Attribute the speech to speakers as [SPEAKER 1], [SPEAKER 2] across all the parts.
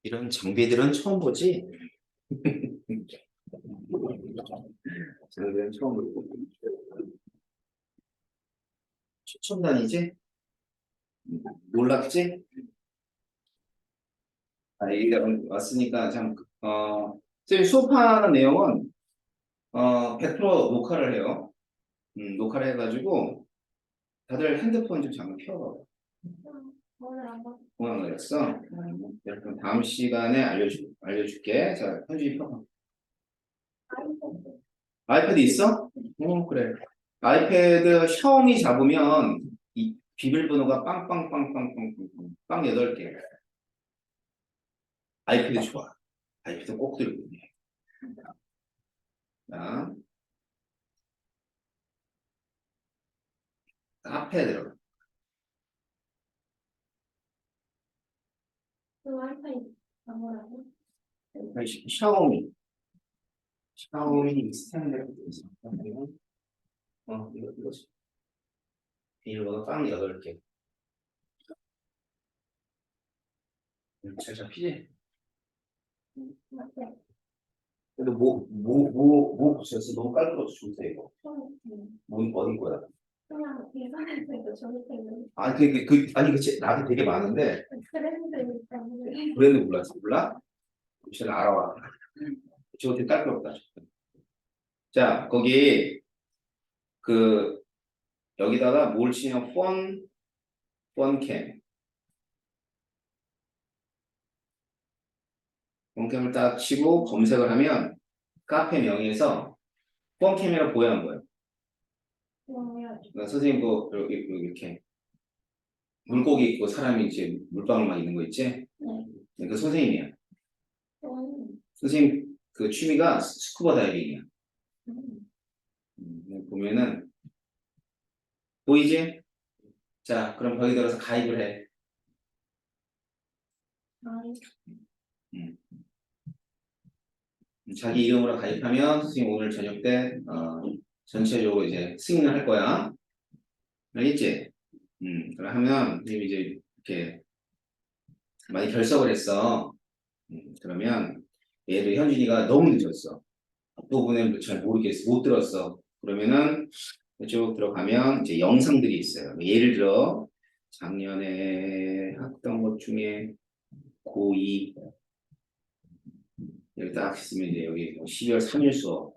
[SPEAKER 1] 이런 장비들은 처음 보지? 장비들은 처음 보고. 최첨단이지? 놀랍지? 얘기가 왔으니까 선생님 수업하는 내용은 100% 녹화를 해요. 녹화를 해가지고 다들 핸드폰 좀 잠깐 켜봐.
[SPEAKER 2] 오늘 안 봤어.
[SPEAKER 1] 오늘 안 그랬어? 그럼 다음 시간에 알려줄게. 자, 현준이 펴봐. 아이패드 있어? 그래. 아이패드 샤오미 잡으면 이 비밀번호가 빵빵빵빵빵빵 빵 8개. 아이패드 좋아. 아이패드 꼭 들고 있네. 자, 카페에 들어가.
[SPEAKER 2] 그 와이파이 안 뭐라고?
[SPEAKER 1] 샤오미 스탠드가 있어. 이거지. 비밀번호 빵 8개. 잘 잡히지?
[SPEAKER 2] 맞대.
[SPEAKER 1] 근데 뭐 붙였어? 너무 깔끔해서 좋다, 이거. 어디 거야?
[SPEAKER 2] 그냥 인터넷에 그 조립되는
[SPEAKER 1] 아니, 그치. 나도 되게 많은데,
[SPEAKER 2] 트렌드 때문에.
[SPEAKER 1] 브랜드 몰라? 잘 알아와. 저거 되게 깔끔하다. 자, 거기, 여기다가 뭘 치면 펀캠. 펀캠을 딱 치고 검색을 하면 카페 명에서 펀캠이라고 보여 안 보여? 그러니까 선생님 여기 이렇게 물고기 있고 사람이 이제 물방울만 있는 거 있지? 그 선생님이야. 선생님 그 취미가 스쿠버 다이빙이야. 보면은 보이지? 자, 그럼 거기 들어서 가입을 해. 음. 자기 이름으로 가입하면 선생님 오늘 저녁 때 전체적으로 이제 승인을 할 거야. 알겠지? 그럼 하면 선생님이 이제 이렇게 많이 결석을 했어. 그러면 얘도 현준이가 너무 늦었어. 앞부분은 잘 모르겠어. 못 들었어. 그러면은 쭉 들어가면 이제 영상들이 있어요. 예를 들어 작년에 했던 것 중에 고2 여기 딱 있으면 이제 여기 12월 3일 수업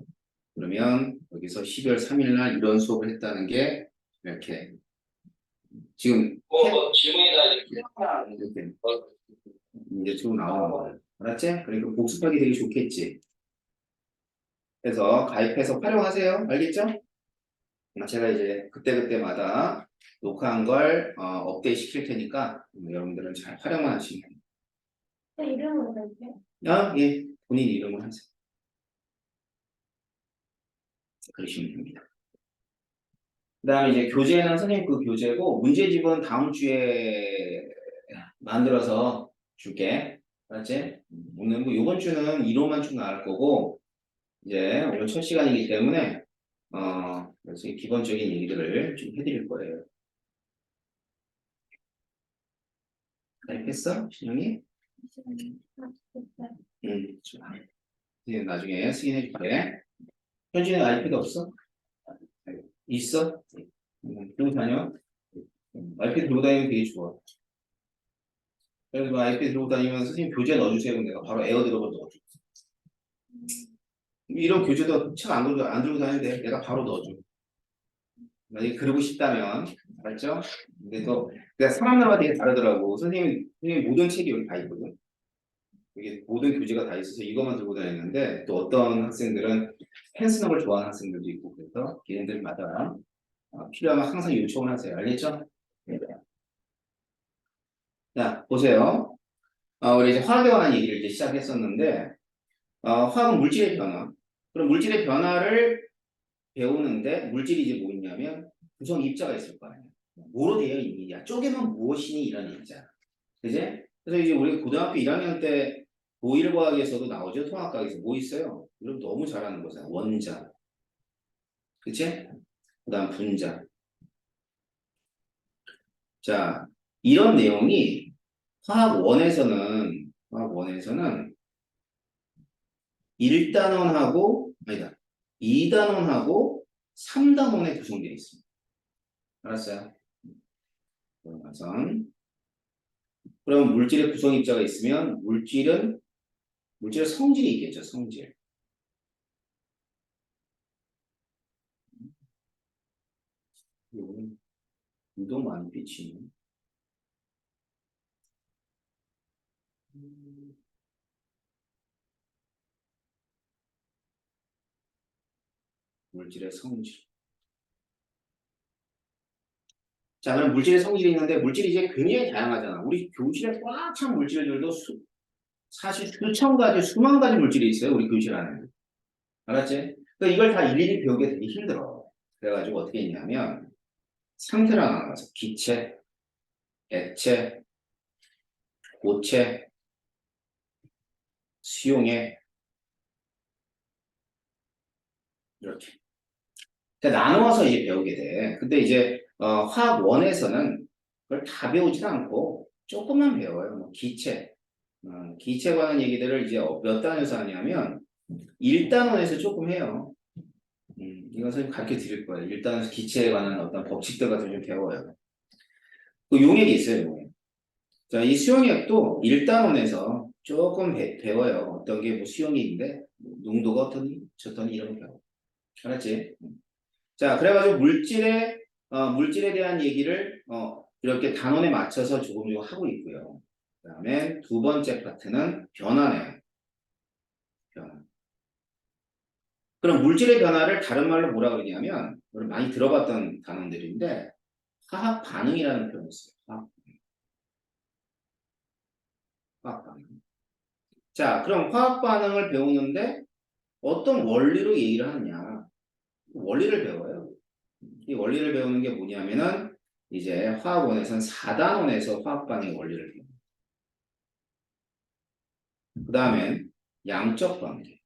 [SPEAKER 1] 그러면 여기서 12월 3일 날 이런 수업을 했다는 게 이렇게 지금 질문이다 이렇게 이제 지금 나오는 거야. 알았지? 그러니까 복습하기 되게 좋겠지. 그래서 가입해서 활용하세요. 알겠죠? 제가 이제 그때그때마다 녹화한 걸 업데이트 시킬 테니까 여러분들은 잘 활용만 하시면 돼요.
[SPEAKER 2] 내 이름으로 될게.
[SPEAKER 1] 예, 본인 이름을 하세요. 그러시면 됩니다. 그 다음에 이제 교재는 선생님 그 교재고 문제집은 다음 주에 만들어서 줄게. 알았지? 오늘 뭐 이번 주는 이론만 쭉 나갈 거고 이제 오늘 첫 시간이기 때문에 그래서 이 기본적인 얘기들을 좀 해드릴 거예요. 가입했어? 신영이? 좋아. 이제 나중에 승인해줄게. 현진의 아이패드 없어? 있어? 들고 다녀? 아이패드 들고 다니면 되게 좋아. 그래서 아이패드 들고 다니면 선생님 교재 넣어주세요. 내가 바로 에어드롭을 넣어줘. 이런 교재도 책 안 들고 다니는데 내가 바로 넣어줘. 만약에 그러고 싶다면, 알았죠? 근데 또, 그러니까 사람마다 되게 다르더라고. 선생님 모든 책이 여기 다 있거든. 이게 모든 교재가 다 있어서 이것만 들고 다니는데, 또 어떤 학생들은 펜 쓰는 걸 좋아하는 학생들도 있고, 그래서 걔네들마다 필요하면 항상 요청을 하세요. 알겠죠? 네. 자, 보세요. 우리 이제 화학에 관한 얘기를 이제 시작했었는데, 화학은 물질의 변화. 그럼 물질의 변화를 배우는데 물질이 이제 뭐 있냐면 구성 입자가 있을 거 아니야. 뭐로 되어 있느냐. 쪼개면 무엇이니 이런 얘기잖아. 그지? 그래서 이제 우리 고등학교 1학년 때 고일과학에서도 나오죠. 통합과학에서 뭐 있어요? 이런 너무 잘하는 거잖아. 원자. 그치? 그 다음 분자. 자, 이런 내용이 화학 원에서는 화학 원에서는 1단원하고 아니다. 2단원하고 3단원에 구성되어 있습니다. 알았어요? 그럼 물질의 구성 입자가 있으면 물질의 성질이 있겠죠. 성질. 이거는 유독 많이 비치네. 물질의 성질. 자, 그럼 물질의 성질이 있는데 물질이 이제 굉장히 다양하잖아. 우리 교실에 꽉 찬 물질들도 사실 수천 가지, 수만 가지 물질이 있어요. 우리 교실 안에. 알았지? 그러니까 이걸 다 일일이 배우기 되게 힘들어. 그래가지고 어떻게 했냐면 상태로 나눠서 기체, 액체, 고체, 수용액 이렇게. 그러니까 나누어서 이제 배우게 돼. 근데 이제 화학 원에서는 그걸 다 배우지는 않고 조금만 배워요. 뭐 기체, 기체 관한 얘기들을 이제 몇 단에서 하냐면 1단원에서 조금 해요. 이건 선생님 가르쳐 드릴 거예요. 1단원에서 기체에 관한 어떤 법칙들 같은 걸 좀 배워요. 그 용액이 있어요, 용액. 자, 이 수용액도 1단원에서 조금 배워요. 어떤 게 뭐 수용액인데, 농도가 어떠니, 저떠니 이런 거 배워. 알았지? 자, 그래가지고 물질에 대한 얘기를, 이렇게 단원에 맞춰서 조금 하고 있고요. 그 다음에 두 번째 파트는 변화네요. 변화. 그럼 물질의 변화를 다른 말로 뭐라 그러냐면, 우리 많이 들어봤던 단어들인데, 화학 반응이라는 표현을 써요. 화학 반응. 자, 그럼 화학 반응을 배우는데 어떤 원리로 얘기를 하느냐. 원리를 배워요. 이 원리를 배우는 게 뭐냐면은 이제 화학원에서는 4단원에서 화학 반응의 원리를 배워요. 그 다음엔 양적 관계.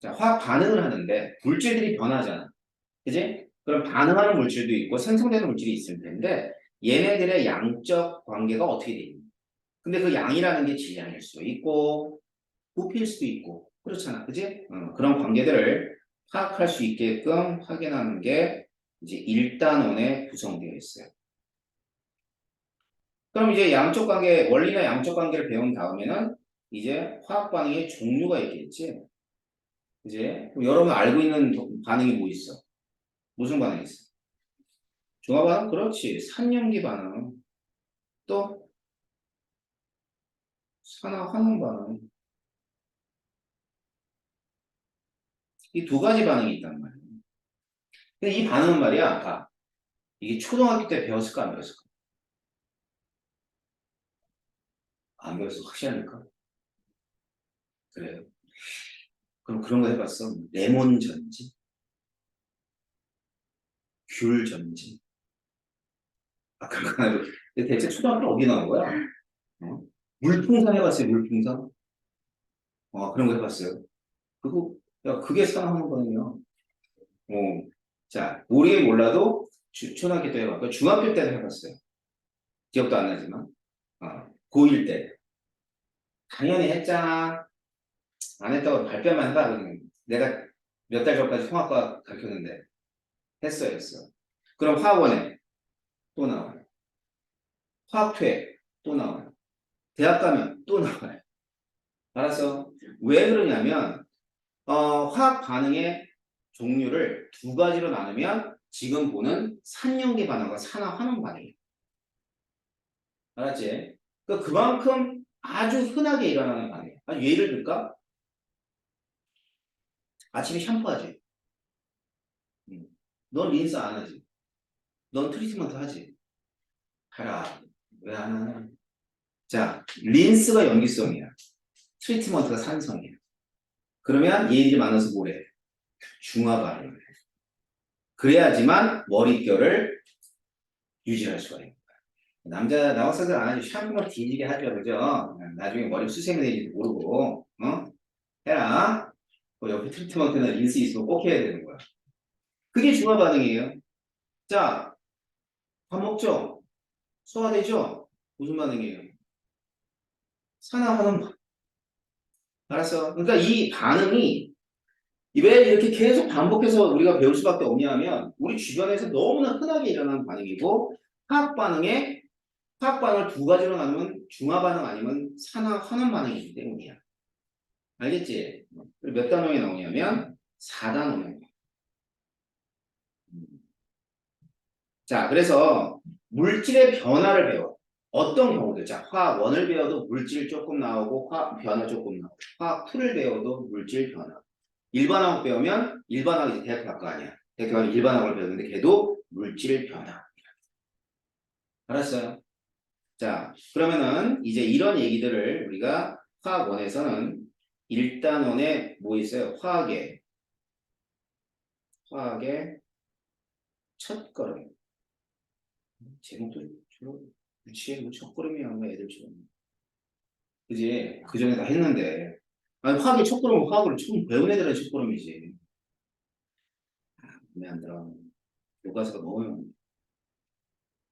[SPEAKER 1] 자, 화학 반응을 하는데 물질들이 변하잖아. 그지? 그럼 반응하는 물질도 있고 생성되는 물질이 있을 텐데 얘네들의 양적 관계가 어떻게 돼 있는 근데 그 양이라는 게 질량일 수도 있고 부피일 수도 있고 그렇잖아. 그지? 그런 관계들을 파악할 수 있게끔 확인하는 게 이제 1단원에 구성되어 있어요. 그럼 이제 양적 관계, 원리나 양적 관계를 배운 다음에는 이제 화학 반응의 종류가 있겠지. 이제 여러분 알고 있는 반응이 뭐 있어? 무슨 반응이 있어? 중화 반응? 그렇지. 산염기 반응. 또 산화 환원 반응. 이 두 가지 반응이 있단 말이야. 근데 이 반응은 말이야, 아까 이게 초등학교 때 배웠을까 안 배웠을까? 안 배웠어. 확실합니까? 그래요. 그럼 그런 거 해봤어? 레몬 전지, 귤 전지. 아, 그런 거 해봤어. 대체 초등학교 어디 나온 거야? 어? 물풍선 해봤어요, 물풍선? 그런 거 해봤어요. 그거, 야, 그게 산화하는 거예요. 어, 자, 우리 몰라도 초등학교 때 해봤고, 중학교 때도 해봤어요. 기억도 안 나지만. 고1 때. 당연히 했잖아. 안 했다고 발뺌만 해봐. 그러면. 내가 몇 달 전까지 통합과 가르쳤는데. 했어요, 했어. 그럼 화학원에 또 나와요. 화학회 또 나와요. 대학 가면 또 나와요. 알았어? 왜 그러냐면, 화학 반응의 종류를 두 가지로 나누면 지금 보는 산염기 반응과 산화 환원 반응이에요. 알았지? 그러니까 그만큼 아주 흔하게 일어나는 반응이에요. 예를 들까? 아침에 샴푸하지? 응. 넌 린스 안 하지? 넌 트리트먼트 하지? 하라. 왜 안 하냐? 자, 린스가 염기성이야. 트리트먼트가 산성이야. 그러면 얘들이 만나서 뭐래? 중화 반응을 해. 그래야지만 머릿결을 유지할 수가 있는 거야. 남학생들 안 하지. 샴푸만 뒤지게 하죠. 그죠? 나중에 머리 수세미 되지도 모르고, 해라. 옆에 트리트먼트나 린스 있으면 꼭 해야 되는 거야. 그게 중화 반응이에요. 자, 밥 먹죠? 소화되죠? 무슨 반응이에요? 산화하는 반응. 알았어? 그러니까 이 반응이 왜 이렇게 계속 반복해서 우리가 배울 수밖에 없냐 하면 우리 주변에서 너무나 흔하게 일어나는 반응이고 화학 반응을 두 가지로 나누면 중화 반응 아니면 산화하는 반응이기 때문이야. 알겠지? 그리고 몇 단원이 나오냐면 4단원이. 자, 그래서 물질의 변화를 배워. 어떤 경우들? 자, 화학 1을 배워도 물질 조금 나오고 화학 변화 조금 나오고 화학 2를 배워도 물질 변화. 일반화학 배우면 일반화학이 이제 대학교 아니야. 대학교 일반화학을 배우는데 걔도 물질 변화. 알았어요? 자, 그러면은 이제 이런 얘기들을 우리가 화학 1에서는 1단원에 뭐 있어요? 화학의 첫 걸음. 제목도 주로 유치해 뭐 첫걸음이야 뭐 애들처럼. 그지? 그 전에 다 했는데. 아니, 화학의 첫걸음은 화학을 처음 배운 애들은 첫걸음이지. 마음에 안 들어. 교과서가 너무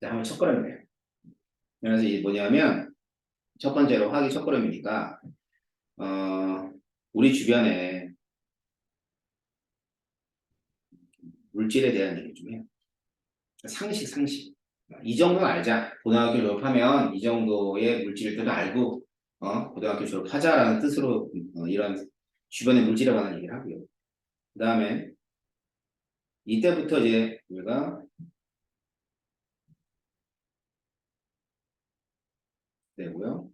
[SPEAKER 1] 하면 첫걸음이에요. 그래서 이게 뭐냐면 첫 번째로 화학이 첫걸음이니까 우리 주변에 물질에 대한 얘기 좀 해요. 상식. 이 정도는 알자. 고등학교 졸업하면 이 정도의 물질들을 알고 고등학교 졸업하자라는 뜻으로 이런 주변의 물질에 관한 얘기를 하고요. 그 다음에 이때부터 이제 우리가 되고요.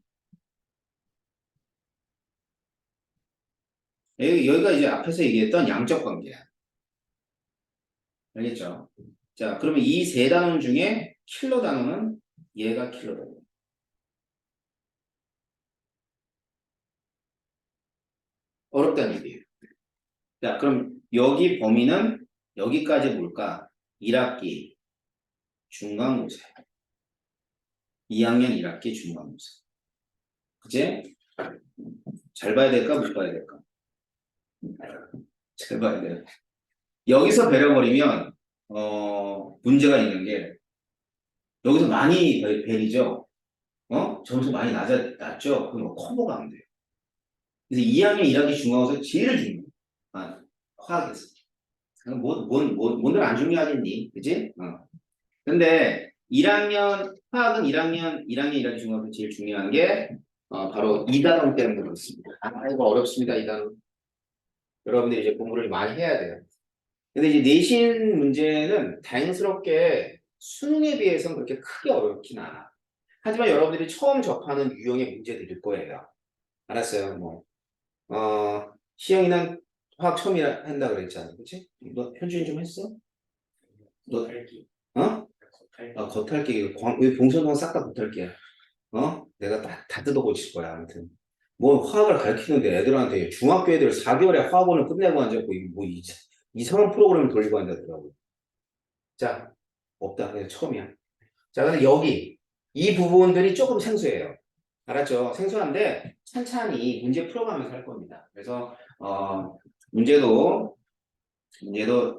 [SPEAKER 1] 여기가 이제 앞에서 얘기했던 양적 관계야. 알겠죠? 자, 그러면 이 세 단원 중에 킬러 단원은 얘가 킬러 단원. 어렵다는 얘기예요. 자, 그럼 여기 범위는 여기까지 뭘까? 1학기 중간고사. 2학년 1학기 중간고사. 그치? 잘 봐야 될까? 못 봐야 될까? 잘 봐야 돼요. 여기서 배려버리면 문제가 있는 게 여기서 많이 베리죠? 점수 많이 낮죠? 그럼 커버가 안 돼요. 그래서 2학년 1학기 중간고사 제일 중요해요. 화학에서. 뭔들 안 중요하겠니? 그지? 근데 1학년, 화학은 1학년 1학기 중간고사 제일 중요한 게 바로 2단원 때문에 그렇습니다. 이거 어렵습니다, 2단원. 여러분들이 이제 공부를 많이 해야 돼요. 근데 이제 내신 문제는 다행스럽게 수능에 비해서는 그렇게 크게 어렵진 않아. 하지만 여러분들이 처음 접하는 유형의 문제들일 거예요. 알았어요? 시영이는 화학 처음 한다 그랬잖아. 그치? 너 현준이 좀 했어? 너, 어? 겉핥기. 왜 봉선동 싹 다 겉핥기야? 내가 다 뜯어고칠 거야. 아무튼. 뭐 화학을 가르치는데 애들한테 중학교 애들 4개월에 화학원을 끝내고 앉았고, 뭐 이상한 프로그램을 돌리고 앉았더라고. 자, 없다. 그냥 처음이야. 자, 근데 여기, 이 부분들이 조금 생소해요. 알았죠? 생소한데, 찬찬히 문제 풀어가면서 할 겁니다. 그래서, 문제도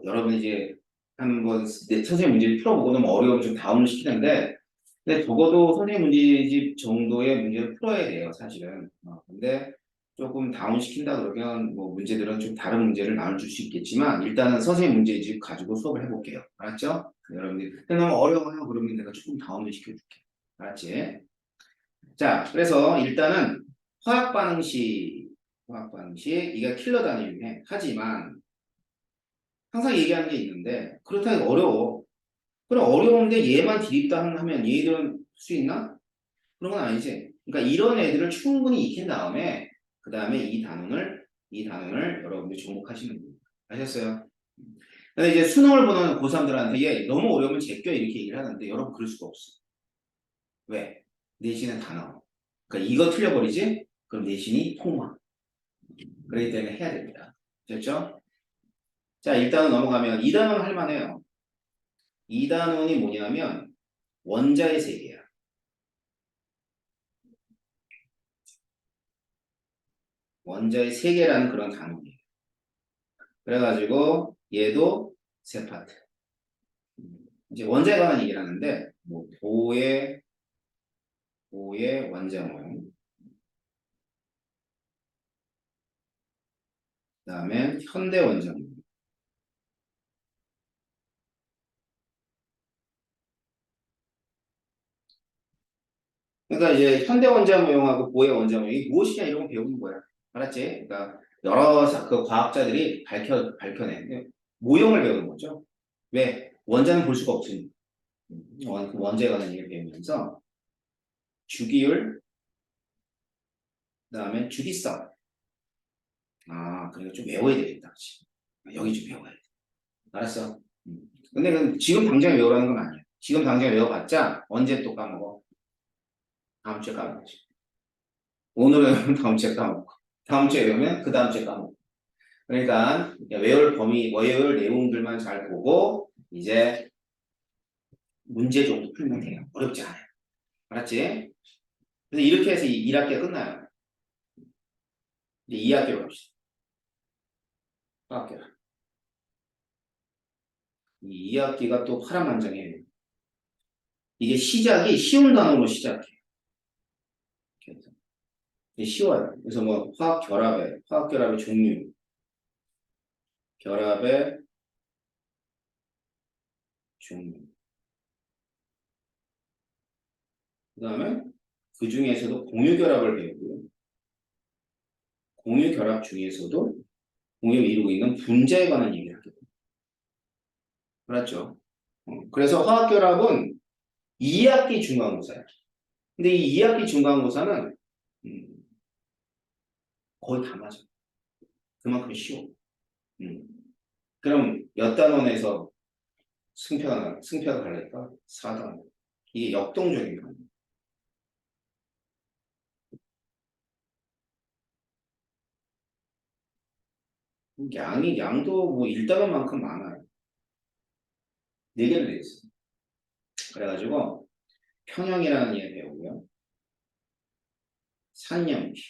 [SPEAKER 1] 여러분이 이제 한번 선생님 문제를 풀어보고 너무 어려우면 좀 다운을 시키는데, 근데 적어도 선생님 문제집 정도의 문제를 풀어야 돼요, 사실은. 근데 조금 다운시킨다 그러면 뭐 문제들은 좀 다른 문제를 나눠줄 수 있겠지만 일단은 선생님 문제집 가지고 수업을 해볼게요. 알았죠? 여러분들 너무 어려워요. 그러면 내가 조금 다운을 시켜줄게. 알았지? 자, 그래서 일단은 화학 반응식 이게 킬러 단위이네. 하지만 항상 얘기하는 게 있는데 그렇다고 어려워. 그럼 어려운데 얘만 디립다 하면 얘들은 수 있나? 그런 건 아니지. 그러니까 이런 애들을 충분히 익힌 다음에 그 다음에 이 단원을 여러분들이 접목하시는 겁니다. 아셨어요? 근데 이제 수능을 보는 고3들한테 얘 너무 어려우면 제껴 이렇게 얘기를 하는데 여러분 그럴 수가 없어. 왜? 내신은 다 나와. 그러니까 이거 틀려버리지? 그럼 내신이 통과. 그렇기 때문에 해야 됩니다. 됐죠? 자, 일단은 넘어가면 2단원 할만해요. 2단원이 뭐냐면 원자의 세계야. 원자의 세계라는 그런 단어예요. 그래가지고 얘도 세 파트. 이제 원자에 관한 얘기를 하는데 뭐 도에 5의 원자모형. 그 다음에 현대 원자모형. 그러니까 이제 현대 원자모형하고 고해 원자모형이 무엇이냐 이런 거 배우는 거야. 알았지? 그러니까 여러 그 과학자들이 밝혀낸 모형을 배우는 거죠. 왜? 원자는 볼 수가 없으니. 원자에 관한 얘기를 배우면서 주기율, 그 다음에 주기성. 아, 그러니까 좀 외워야 되겠다. 그치? 여기 좀 외워야 돼. 알았어? 근데 지금 당장 외우라는 건 아니야. 지금 당장 외워봤자 언제 또 까먹어? 다음 주에 까먹지. 오늘 외우면 다음 주에 까먹고. 다음 주에 외우면 그 다음 주에 까먹고. 그러니까 외울 범위, 외울 내용들만 잘 보고 이제 문제 정도 풀면 돼요. 어렵지 않아요. 알았지? 그래서 이렇게 해서 1학기가 끝나요. 이제 2학기로 갑시다. 학교. 이 2학기가 또 파란만장해요. 이게 시작이 쉬운 단어로 시작해. 이게 쉬워요. 그래서 뭐 화학 결합의 종류, 결합의 종류. 그 다음에 그 중에서도 공유 결합을 배우고요. 공유 결합 중에서도 공유를 이루고 있는 분자에 관한 얘기를 하게 돼요. 알았죠? 그래서 화학 결합은 2학기 중간고사야. 근데 이 2학기 중간고사는 거의 다 맞아. 그만큼 쉬워. 음. 그럼 몇 단원에서 승패가 갈릴까? 4단원. 이게 역동적인 거야. 양도 뭐 1단원만큼 많아요. 4개를 돼 있어. 그래가지고 평형이라는 얘 배우고요. 산염기.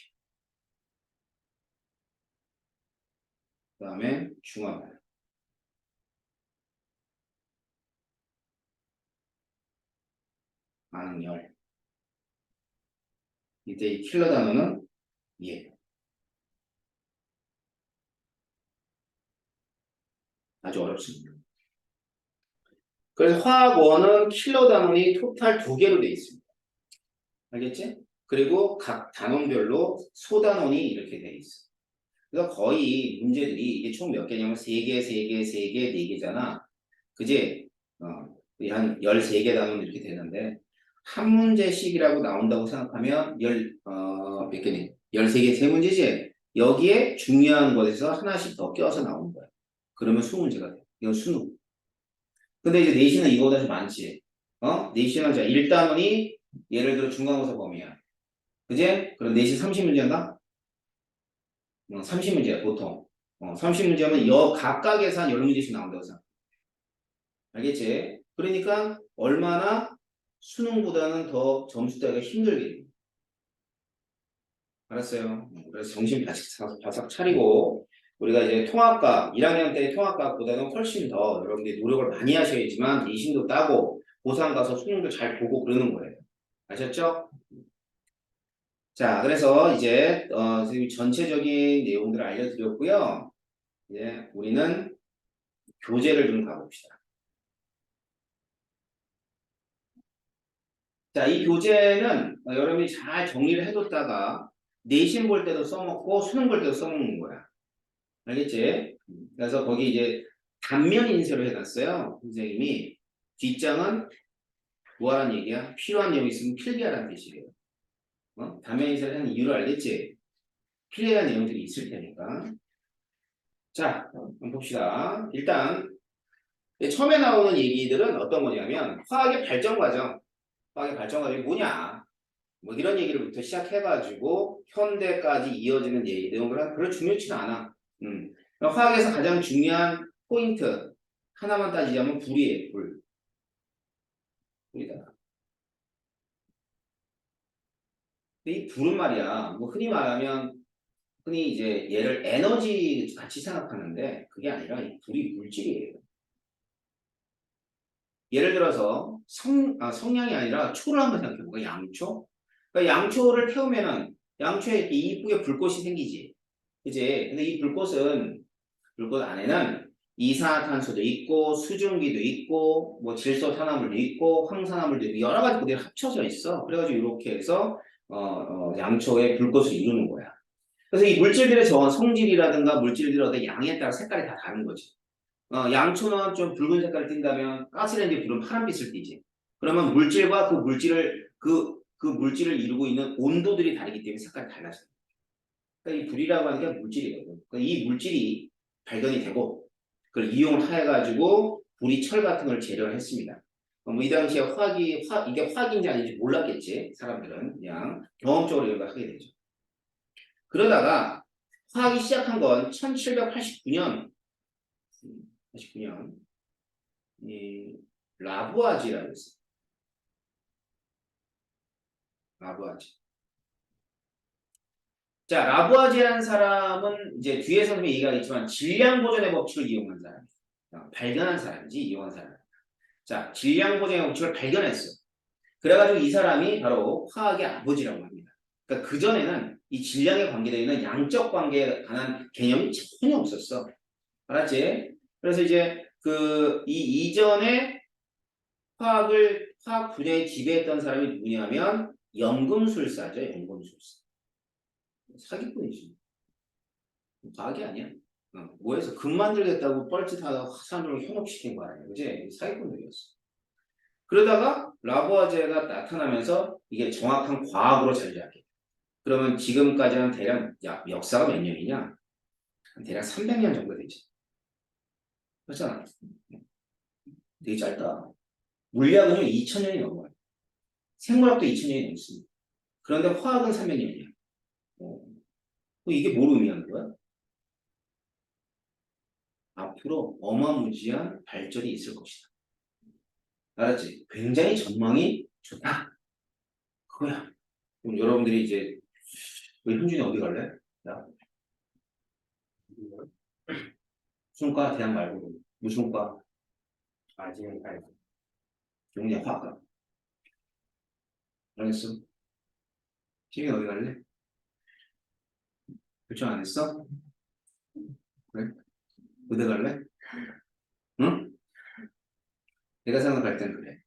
[SPEAKER 1] 그 다음에 중화발. 반응열. 이때 이 킬러 단어는 얘. 아주 어렵습니다. 그래서 화학원은 킬러 단원이 토탈 2개로 돼 있습니다. 알겠지? 그리고 각 단원별로 소단원이 이렇게 돼 있어. 그래서 거의 문제들이 이게 총 몇 개냐면 3개, 3개, 3개, 4개잖아. 그지? 한 13개 단원 이렇게 되는데 한 문제씩이라고 나온다고 생각하면 몇 개니? 13개, 3문제지? 여기에 중요한 것에서 하나씩 더 껴서 나오는 거야. 그러면 20문제가 돼. 이건 수능. 근데 이제 내신은 이거보다 좀 많지. 내신은 자 1단원이 예를 들어 중간고사 범위야. 그지? 그럼 내신 30문제인가? 30문제야, 보통. 30문제면 각각에서 한 10문제씩 나온다고 생각. 알겠지? 그러니까 얼마나 수능보다는 더 점수 따기가 힘들게. 알았어요? 그래서 정신 바싹 차리고 우리가 이제 통합과 1학년 때 통합과보다는 훨씬 더 여러분들이 노력을 많이 하셔야지만 내신도 따고 고3 가서 수능도 잘 보고 그러는 거예요. 아셨죠? 자, 그래서 이제 선생님이 전체적인 내용들을 알려드렸고요. 이제 우리는 교재를 좀 가봅시다. 자, 이 교재는 여러분이 잘 정리를 해뒀다가 내신 볼 때도 써먹고 수능 볼 때도 써먹는 거야. 알겠지? 그래서 거기 이제 단면 인쇄를 해놨어요. 선생님이. 뒷장은 뭐하라는 얘기야? 필요한 내용이 있으면 필기하라는 뜻이에요. 단면 인쇄를 하는 이유를 알겠지? 필요한 내용들이 있을 테니까. 자, 한번 봅시다. 일단 처음에 나오는 얘기들은 어떤 거냐면 화학의 발전 과정. 화학의 발전 과정이 뭐냐? 뭐 이런 얘기를부터 시작해가지고 현대까지 이어지는 얘기 내용들은 별로 중요치는 않아. 화학에서 가장 중요한 포인트 하나만 따지자면 불이에요. 불이다. 근데 이 불은 말이야. 뭐 흔히 이제 얘를 에너지 같이 생각하는데 그게 아니라 이 불이 물질이에요. 예를 들어서 성냥이 아니라 초를 한번 생각해볼까? 양초? 그러니까 양초를 태우면은 양초에 이렇게 이쁘게 불꽃이 생기지. 그지? 근데 이 불꽃 안에는 이산화탄소도 있고 수증기도 있고 뭐 질소탄화물도 있고 황산화물도 있고 여러 가지 그들이 합쳐져 있어. 그래가지고 이렇게 해서 양초의 불꽃을 이루는 거야. 그래서 이 물질들의 저온 성질이라든가 물질들의 어떤 양에 따라 색깔이 다 다른 거지. 양초는 좀 붉은 색깔을 띈다면 가스레인지 불은 파란빛을 띠지. 그러면 물질과 그 물질을 이루고 있는 온도들이 다르기 때문에 색깔이 달라져. 그러니까 이 불이라고 하는 게 물질이거든. 그러니까 이 물질이 발견이 되고 그걸 이용을 해가지고 불이 철 같은 걸 재료를 했습니다. 뭐이 당시에 이게 화학인지 아닌지 몰랐겠지. 사람들은 그냥 경험적으로 이걸 하게 되죠. 그러다가 화학이 시작한 건 1789년, 89년 이 라부아지라고 했어요. 라부아지. 자, 라부아지라는 사람은 이제 뒤에 선생님이 얘기하겠지만 질량 보존의 법칙을 이용한 사람. 발견한 사람이지 이용한 사람. 자, 질량 보존의 법칙을 발견했어. 그래가지고 이 사람이 바로 화학의 아버지라고 합니다. 그러니까 그전에는 이 질량에 관계되어 있는 양적 관계에 관한 개념이 전혀 없었어. 알았지? 그래서 이제 이 이전에 화학 분야에 지배했던 사람이 누구냐면 연금술사죠. 연금술사. 사기꾼이지. 과학이 아니야. 뭐해서 금 만들겠다고 뻘짓하다가 사람들을 현혹시킨 거 아니야. 그지? 사기꾼들이었어. 그러다가 라부아제가 나타나면서 이게 정확한 과학으로 전략해. 그러면 지금까지는 대략 역사가 몇 년이냐? 대략 300년 정도 되지. 그렇잖아. 되게 짧다. 물리학은요 2000년이 넘어요. 생물학도 2000년이 넘습니다. 그런데 화학은 300년이야. 이게 뭘 의미하는 거야? 앞으로 어마무지한 발전이 있을 것이다. 알았지? 굉장히 전망이 좋다. 그거야. 그럼 여러분들이 이제 현준이 어디 갈래? 야, 무슨 과? 대학 말고 무슨 과?
[SPEAKER 3] 지금 가야 돼.
[SPEAKER 1] 용량 화학과. 알겠어? 지금 어디 갈래? 결정 안 했어? 그래? 어디 갈래? 응? 내가 생각할 땐 그래.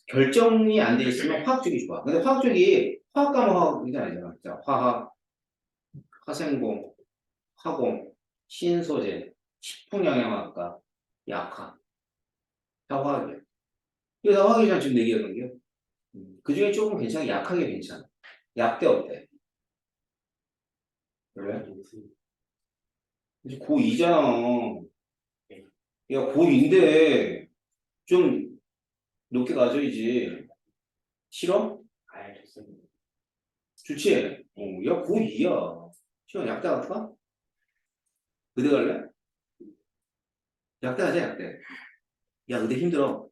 [SPEAKER 1] 결정이 안 돼 있으면 화학 쪽이 좋아. 근데 화학 쪽이 화학과목 화학이 아니잖아. 자, 화학, 화생공, 화공, 신소재, 식품영양학과, 약학. 다 화학이야. 이거 다 화학이잖아, 지금 얘기하는 게. 그 중에 조금 괜찮아. 약하게 괜찮아. 약대 어때? 그래? 이제 고2잖아. 야, 고2인데 좀 높게 가져야지. 싫어?
[SPEAKER 3] 좋습니다.
[SPEAKER 1] 좋지? 야, 고2야. 싫어? 약대 갈까? 의대 갈래? 약대 가자, 약대. 야, 의대 힘들어.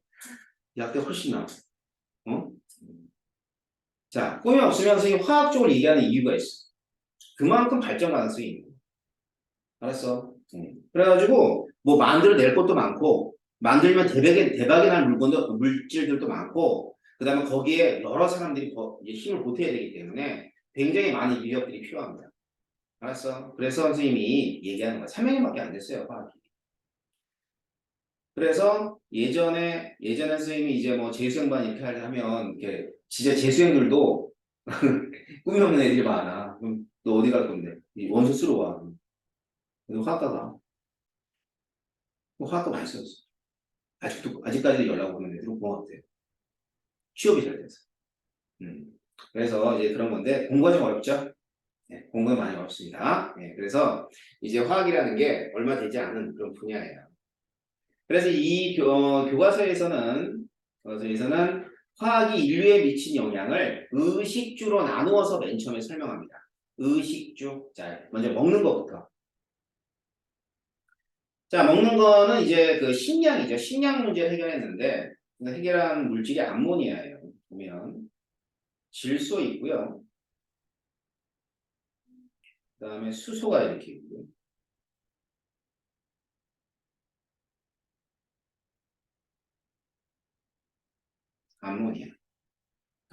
[SPEAKER 1] 약대 훨씬 나아. 어? 자, 꿈이 없으면 선생님 화학적으로 얘기하는 이유가 있어. 그만큼 발전 가능성이 있는 거야. 알았어? 그래가지고 뭐 만들어낼 것도 많고 만들면 대박이 날 물질들도 많고 그 다음에 거기에 여러 사람들이 이제 힘을 보태야 되기 때문에 굉장히 많은 인력들이 필요합니다. 알았어? 그래서 선생님이 얘기하는 거야. 3학년밖에 안 됐어요. 화학이. 그래서 예전에 선생님이 이제 뭐 재수생반 이렇게 하면 이렇게 진짜 재수생들도 꿈이 없는 애들이 많아. 그럼 너 어디 갈 건데? 원서 쓰러 와. 화학과가. 화학과 많이 썼어. 아직까지도 연락 오는 애들은 고맙대요. 취업이 잘 돼서. 그래서 이제 그런 건데, 공부가 좀 어렵죠? 네, 공부가 많이 어렵습니다. 네, 그래서 이제 화학이라는 게 얼마 되지 않은 그런 분야예요. 그래서 이 교과서에서는 화학이 인류에 미친 영향을 의식주로 나누어서 맨 처음에 설명합니다. 의식주. 자, 먼저 먹는 것부터. 자, 먹는 거는 이제 그 식량이죠. 식량 문제를 해결했는데, 해결한 물질이 암모니아예요. 보면, 질소 있고요. 그 다음에 수소가 이렇게 있고요. 암모니아.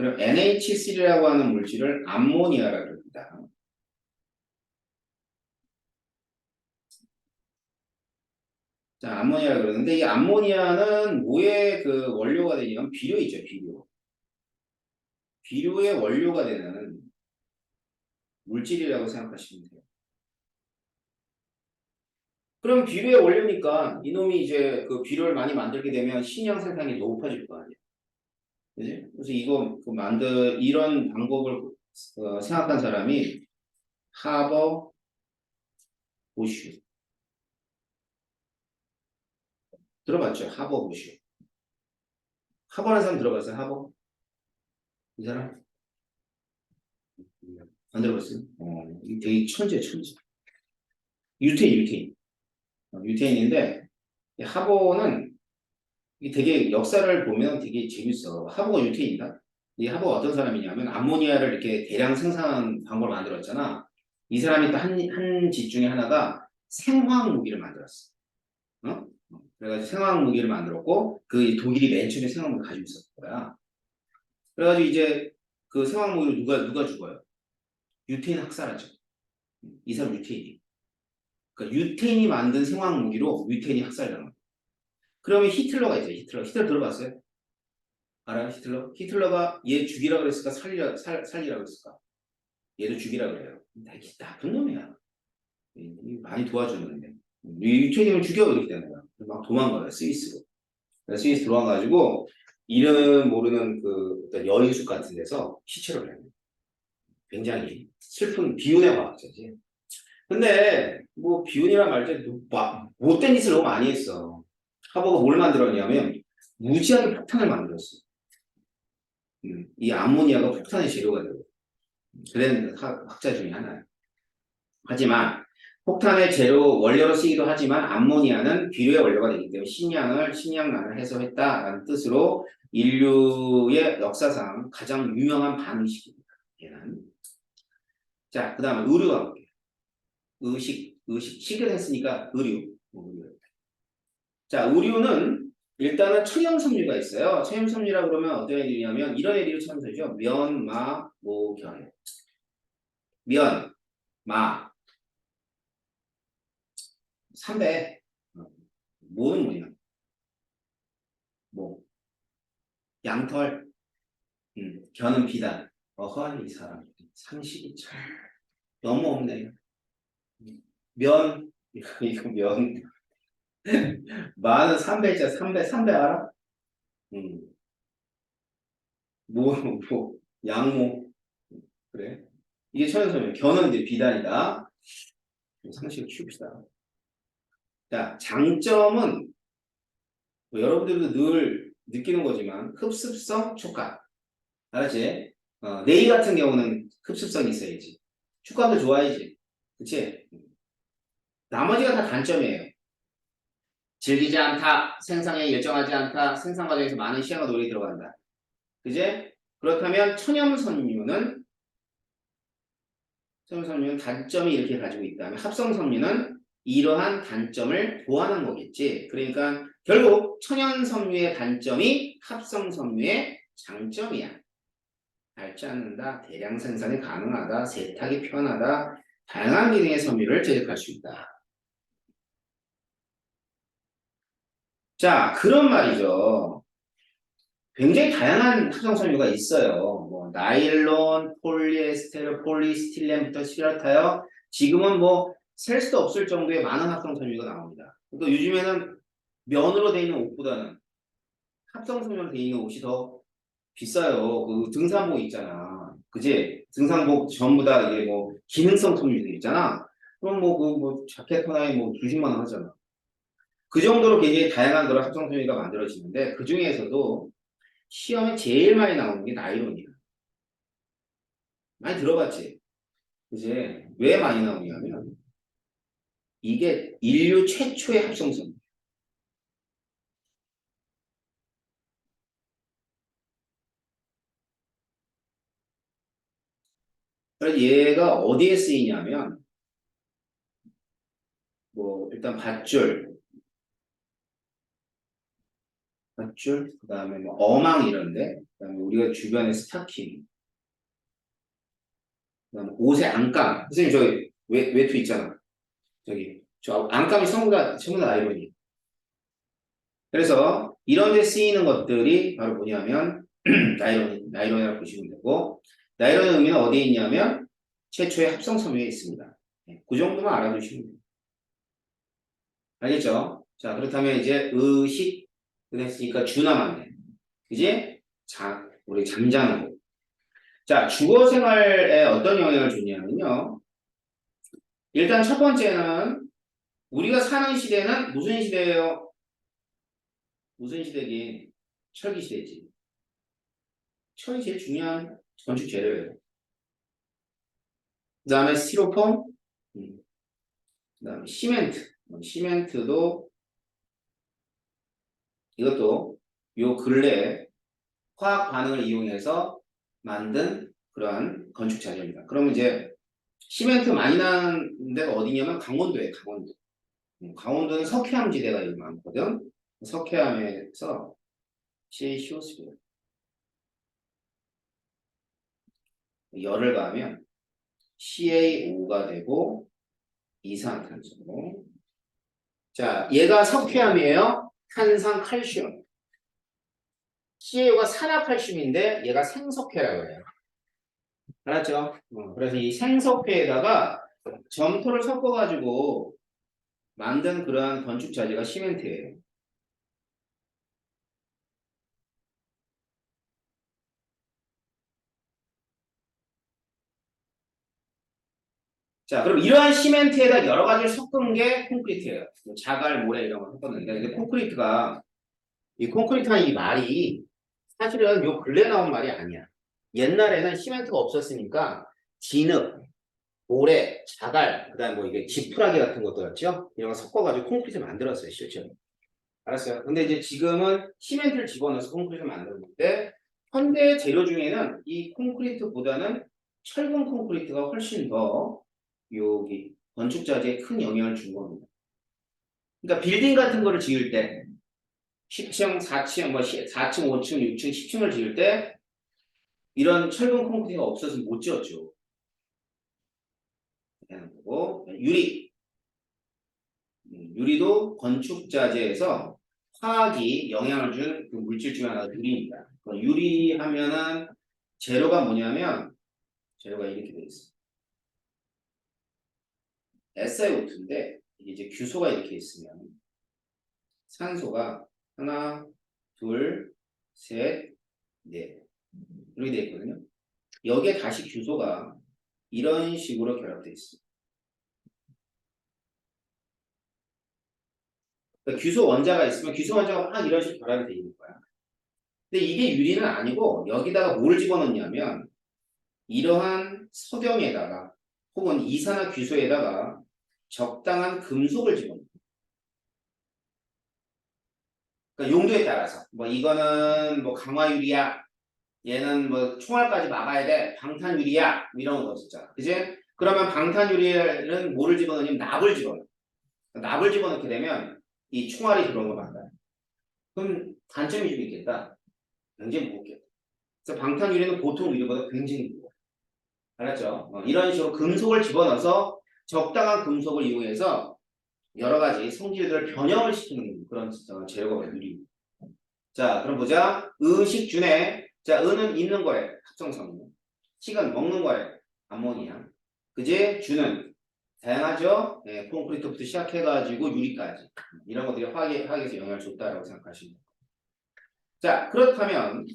[SPEAKER 1] 그럼 NH3라고 하는 물질을 암모니아라고 합니다. 자, 암모니아라고 그러는데 이 암모니아는 뭐의 그 원료가 되냐면 비료이죠, 비료. 비료의 원료가 되는 물질이라고 생각하시면 돼요. 그럼 비료의 원료니까 이놈이 이제 그 비료를 많이 만들게 되면 식량 생산이 높아질 거 아니에요. 그지? 그래서 이거 그 이런 방법을 생각한 사람이 하버 보슈. 들어봤죠? 하버 보슈. 하버라는 사람 들어봤어요? 하버? 이 사람? 안 들어봤어요? 이게 되게 천재. 유태인. 유태인인데 이 하버는 이게 되게 역사를 보면 되게 재밌어. 하버가 유태인이다. 이 하버가 어떤 사람이냐면 암모니아를 이렇게 대량 생산 방법을 만들었잖아. 이 사람이 또 한 집 중에 하나가 생화학 무기를 만들었어. 어? 그래가지고 생화학 무기를 만들었고 그 독일이 맨 처음에 생화학 무기를 가지고 있었던 거야. 그래가지고 이제 그 생화학 무기를 누가 죽어요? 유태인 학살하죠. 이 사람 유태인이. 그러니까 유태인이 만든 생화학 무기로 유태인이 학살당한 거야. 그러면 히틀러가 있어요. 히틀러 들어봤어요? 알아요? 히틀러가 얘 죽이라 그랬을까? 살리라 그랬을까? 얘도 죽이라 그래요. 되게 나쁜 놈이야. 많이 도와주는데. 유태인을 죽여 이렇게 되는 거야. 막 도망가요. 스위스로. 스위스 들어와가지고 이름 모르는 그 어떤 여인숙 같은 데서 시체를 해요. 굉장히 슬픈 비운의 과학자지. 근데 뭐 비운이란 말이지 못된 짓을 너무 많이 했어. 하버가 뭘 만들었냐면 무지하게 폭탄을 만들었어. 이 암모니아가 폭탄의 재료가 되고 그런 학자 중에 하나예요. 하지만 폭탄의 재료 원료로 쓰기도 하지만 암모니아는 비료의 원료가 되기 때문에 식량난을 해소했다라는 뜻으로 인류의 역사상 가장 유명한 반응식입니다. 얘는. 자, 그 다음에 의류 가볼게요. 식을 했으니까 의류. 자, 의류는 일단은 천연섬유가 있어요. 천연섬유라 그러면 어떤 애들이냐면 이런 애들이 천연섬유죠. 면, 마, 모, 견. 면, 마, 삼배. 모는 뭐냐? 뭐, 양털, 견은 비단. 어허, 이 사람. 상식이 참 너무 없네. 면, 이거 면. 마는 삼배자, 삼배 알아? 음, 뭐, 양모. 그래. 이게 천연섬유. 견은 이제 비단이다. 상식을 키웁시다. 자, 장점은 뭐 여러분들도 늘 느끼는 거지만 흡습성, 촉감. 알았지? 네이 같은 경우는 흡습성이 있어야지. 촉감도 좋아야지. 그치? 나머지가 다 단점이에요. 질기지 않다, 생산에 열정하지 않다, 생산 과정에서 많은 시간과 노력이 들어간다. 그제? 그렇다면 천연섬유는 단점이 이렇게 가지고 있다면 합성섬유는 이러한 단점을 보완한 거겠지. 그러니까 결국 천연섬유의 단점이 합성섬유의 장점이야. 닳지 않는다, 대량 생산이 가능하다, 세탁이 편하다, 다양한 기능의 섬유를 제작할 수 있다. 자, 그런 말이죠. 굉장히 다양한 합성섬유가 있어요. 뭐 나일론, 폴리에스테르, 폴리스틸렌부터 시작하여 지금은 뭐 셀 수도 없을 정도의 많은 합성섬유가 나옵니다. 그러니까 요즘에는 면으로 되어 있는 옷보다는 합성섬유로 되어 있는 옷이 더 비싸요. 그 등산복 있잖아. 그지? 등산복 전부 다 이게 뭐 기능성 섬유들 있잖아. 그럼 뭐 그 자켓 하나에 뭐 수십만 원 하잖아. 그 정도로 굉장히 다양한 그런 합성섬유가 만들어지는데 그 중에서도 시험에 제일 많이 나오는 게 나일론이야. 많이 들어봤지? 이제 왜 많이 나오냐면 이게 인류 최초의 합성섬유. 그래서 얘가 어디에 쓰이냐면 뭐 일단 밧줄 밧줄, 그 다음에 뭐 어망 이런데, 그 다음에 우리가 주변에 스타킹, 그 다음에 옷에 안감. 선생님 저기 외투 있잖아. 저기 저 안감이 전부 다 나이론이에요. 그래서 이런 데 쓰이는 것들이 바로 뭐냐면 나이론이라고 보시면 되고, 나이론의 의미는 어디에 있냐면 최초의 합성 섬유에 있습니다. 그 정도만 알아두시면 돼요. 알겠죠? 자, 그렇다면 이제 의식 그랬으니까 주 남았네. 그지? 자, 우리 잠자는 거. 자, 주거 생활에 어떤 영향을 주냐면요. 일단 첫 번째는 우리가 사는 시대는 무슨 시대예요? 무슨 시대긴? 철기 시대지. 철이 제일 중요한 건축 재료예요. 그 다음에 스티로폼, 그 다음에 시멘트. 시멘트도 이것도 요 근래에 화학 반응을 이용해서 만든 그러한 건축 자재입니다. 그러면 이제 시멘트 많이 나는 데가 어디냐면 강원도예요. 강원도. 강원도는 석회암지대가 여기 많거든. 석회암에서 CaCO2 열을 가하면 CaO가 되고 이산화탄소. 자, 얘가 석회암이에요. 탄산 칼슘. CaO가 산화칼슘인데 얘가 생석회라고 해요. 알았죠? 그래서 이 생석회에다가 점토를 섞어가지고 만든 그러한 건축 자재가 시멘트예요. 자, 그럼 이러한 시멘트에다 여러 가지를 섞은 게 콘크리트예요. 뭐 자갈, 모래 이런 걸 섞었는데, 근데 콘크리트가 이 콘크리트라는 이 말이 사실은 요 근래 나온 말이 아니야. 옛날에는 시멘트가 없었으니까 진흙, 모래, 자갈, 그다음 뭐 이게 지푸라기 같은 것들었죠. 이런 거 섞어가지고 콘크리트 만들었어요, 실제로. 알았어요. 근데 이제 지금은 시멘트를 집어넣어서 콘크리트를 만드는데 현대 재료 중에는 이 콘크리트보다는 철근 콘크리트가 훨씬 더 여기 건축 자재에 큰 영향을 준 겁니다. 그러니까 빌딩 같은 거를 지을 때 10층, 4층, 뭐 4층, 5층, 6층, 10층을 지을 때 이런 철근 콘크리트가 없어서 못 지었죠. 거고 유리. 유리도 건축 자재에서 화학이 영향을 준 그 물질 중 하나가 유리입니다. 유리 하면은 재료가 뭐냐면 재료가 이렇게 돼 있어요. SiO2인데 이게 이제 규소가 이렇게 있으면 산소가 하나, 둘, 셋, 넷 이렇게 돼 있거든요. 여기에 다시 규소가 이런 식으로 결합돼 있어요. 그러니까 규소 원자가 있으면 규소 원자가 막 이런 식으로 결합이 돼 있는 거야. 근데 이게 유리는 아니고 여기다가 뭘 집어넣냐면 이러한 석영에다가 혹은 이산화규소에다가 적당한 금속을 집어넣어요. 그러니까 용도에 따라서 뭐 이거는 뭐 강화유리야, 얘는 뭐 총알까지 막아야 돼, 방탄유리야 이런 거 있잖아, 그지? 그러면 방탄유리는 뭐를 집어넣냐면 납을 집어넣어. 납을 집어넣게 되면 이 총알이 들어온 거 맞아요. 그럼 단점이 좀 있겠다. 굉장히 무겁겠다. 그래서 방탄유리는 보통 유리보다 굉장히 무거워. 알았죠? 이런 식으로 금속을 집어넣어서 적당한 금속을 이용해서 여러 가지 성질들을 변형을 시키는 그런 재료가 유리입니다. 자, 그럼 보자. 의식준에, 자, 의는 있는 거래, 합성성분. 식은 먹는 거래, 암모니아. 그지? 주는 다양하죠? 네, 콘크리트부터 시작해가지고 유리까지. 이런 것들이 화학에서 영향을 줬다라고 생각하시면 돼요. 자, 그렇다면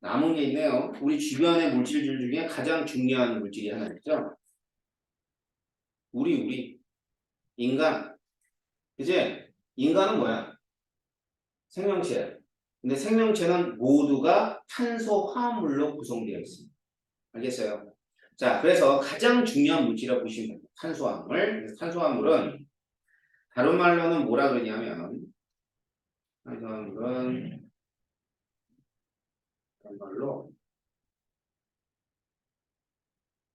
[SPEAKER 1] 남은 게 있네요. 우리 주변의 물질들 중에 가장 중요한 물질이 하나 있죠? 우리. 인간. 그지? 인간은 뭐야? 생명체야. 근데 생명체는 모두가 탄소 화합물로 구성되어 있습니다. 알겠어요? 자, 그래서 가장 중요한 물질이라고 보시면 됩니다. 탄소화합물. 그래서 탄소화합물은 다른 말로는 뭐라 그러냐면 탄소화합물은 다른 말로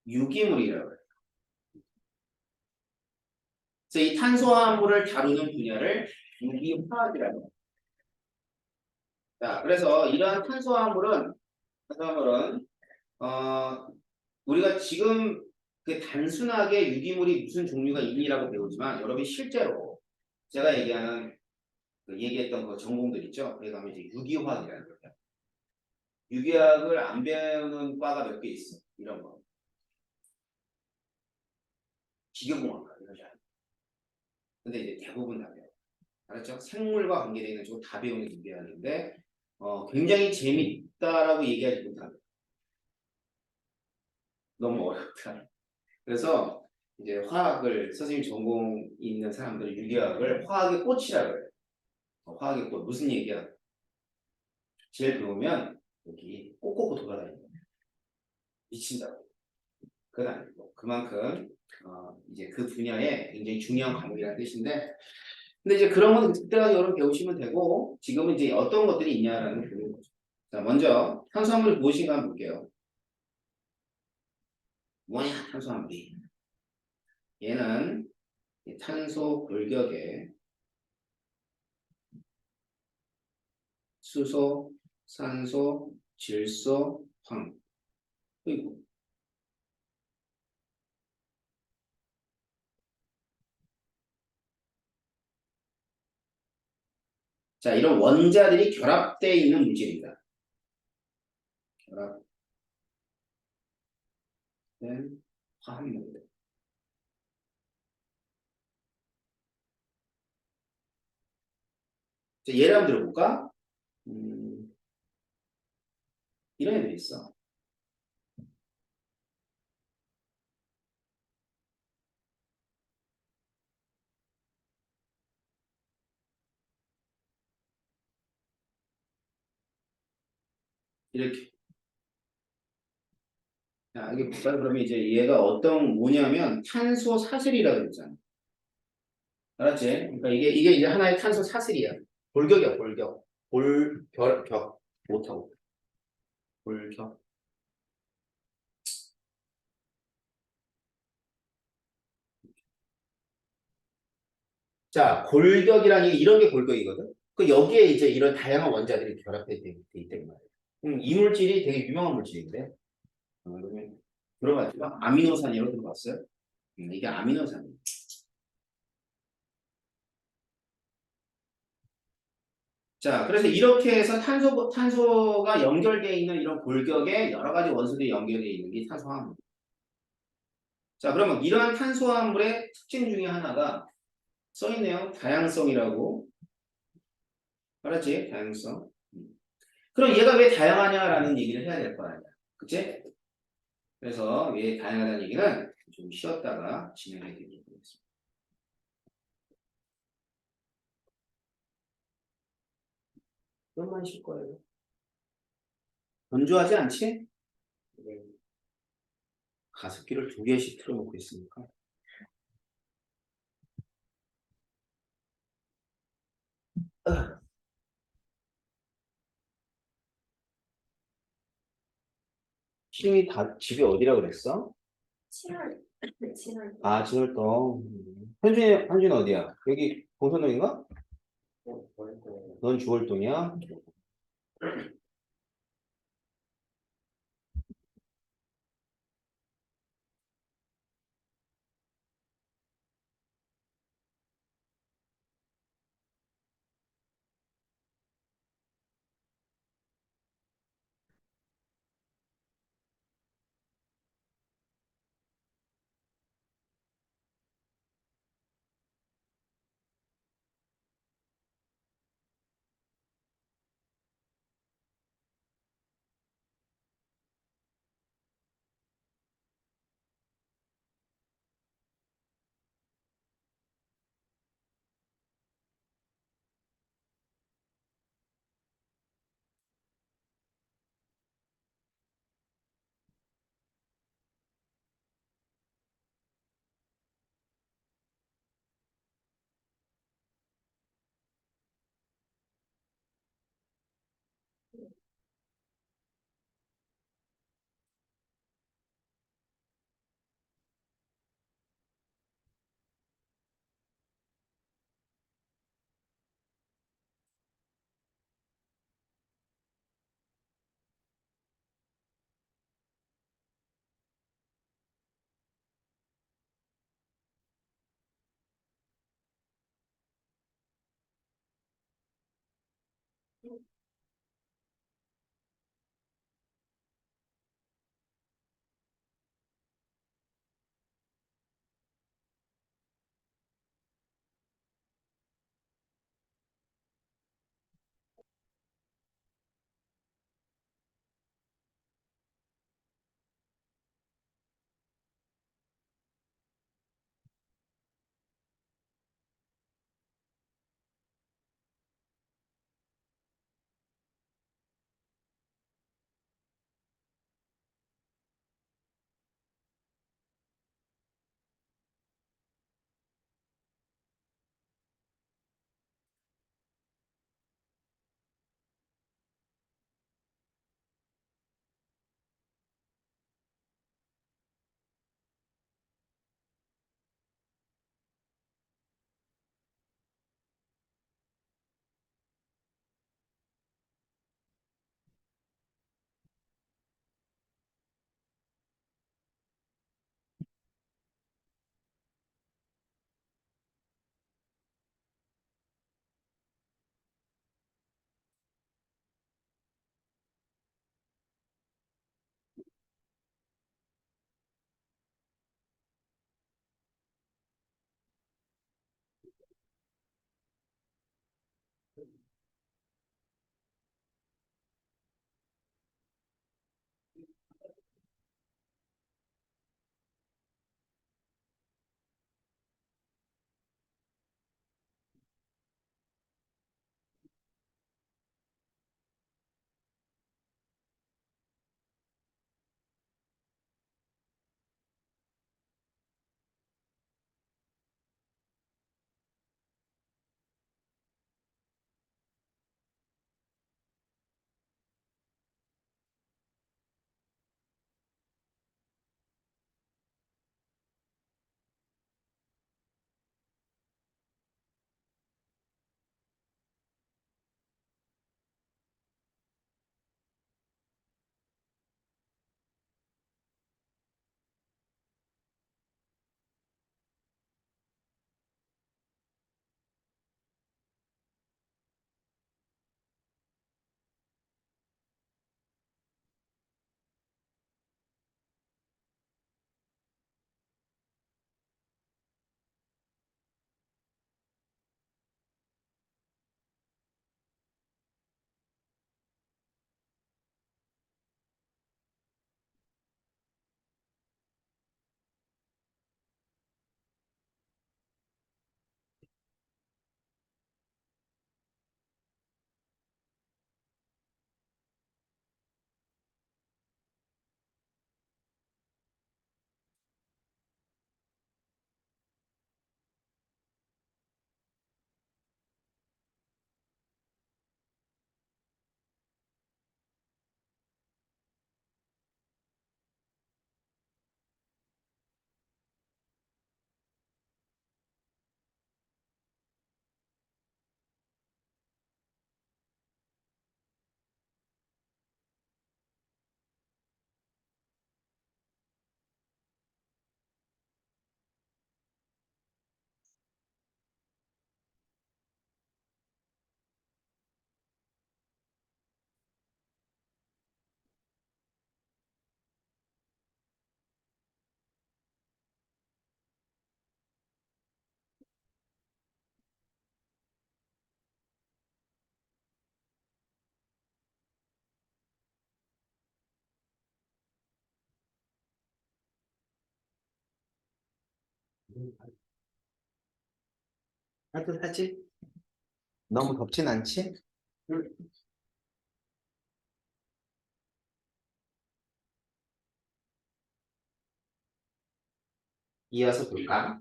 [SPEAKER 1] 유기물이라고 해요. 그래서 이 탄소화합물을 다루는 분야를 유기화학이라고 해요. 자, 그래서 이러한 탄수화물은 우리가 지금 그 단순하게 유기물이 무슨 종류가 있니라고 배우지만 여러분이 실제로 제가 얘기했던 그 전공들 있죠. 거기 가면 이제 유기화학이라는 거예요. 유기화학을 안 배우는 과가 몇 개 있어. 이런 거. 기계공학과 이런 거. 근데 이제 대부분 다 배워. 알았죠? 생물과 관계되어 있는 쪽다 배우는 유기화학인데 굉장히 재밌다라고 얘기하지 못합니다. 너무 어렵다. 그래서 이제 화학을 선생님 전공 있는 사람들은 유기화학을 화학의 꽃이라 그래요. 화학의 꽃 무슨 얘기야? 제일 배우면 여기 꼬꼬고 돌아다니는 거예요. 미친다고. 그건 아니고 그만큼 이제 그 분야에 굉장히 중요한 과목이라는 뜻인데 근데 이제 그런 거는 그때까지 여러분 배우시면 되고 지금은 이제 어떤 것들이 있냐라는 걸 보는 거죠. 자 먼저 탄수화물이 무엇인가 한번 볼게요. 뭐냐 탄수화물이 얘는 이 탄소 골격에 수소, 산소, 질소, 황 그리고 자 이런 원자들이 결합되어 있는 물질입니다. 결합된 화합물. 자, 예를 한번 들어볼까? 이런 애들이 있어. 이렇게. 자, 이게 볼까요? 그러면 이제 얘가 뭐냐면 탄소 사슬이라고 그랬잖아. 알았지? 그러니까 이게 이제 하나의 탄소 사슬이야. 골격이야, 골격. 격. 못하고. 골격. 자, 골격이라는 게 이런 게 골격이거든? 그 여기에 이제 이런 다양한 원자들이 결합돼 있단 말이야. 이 물질이 되게 유명한 물질인데, 그러면 들어봤죠? 아미노산이라고 들어봤어요? 이게 아미노산이에요. 자, 그래서 이렇게 해서 탄소가 연결되어 있는 이런 골격에 여러 가지 원소들이 연결되어 있는 게 탄소화합물. 자, 그러면 이러한 탄소화물의 특징 중에 하나가 써있네요. 다양성이라고. 알았지? 다양성. 그럼 얘가 왜 다양하냐라는 얘기를 해야 될 거 아니야. 그치? 그래서 왜 다양하다는 얘기는 좀 쉬었다가 진행해 드리도록 하겠습니다. 좀만 쉴 거예요. 건조하지 않지?
[SPEAKER 3] 네.
[SPEAKER 1] 가습기를 2개씩 틀어놓고 있으니까. 신이 다 집이 어디라 그랬어?
[SPEAKER 2] 7월, 7월.
[SPEAKER 1] 아, 진월동. 현준이 어디야? 여기 봉선동인가?
[SPEAKER 3] 버릴
[SPEAKER 1] 넌 주월동이야? 따뜻하지? 너무 덥진 않지? 이어서 볼까?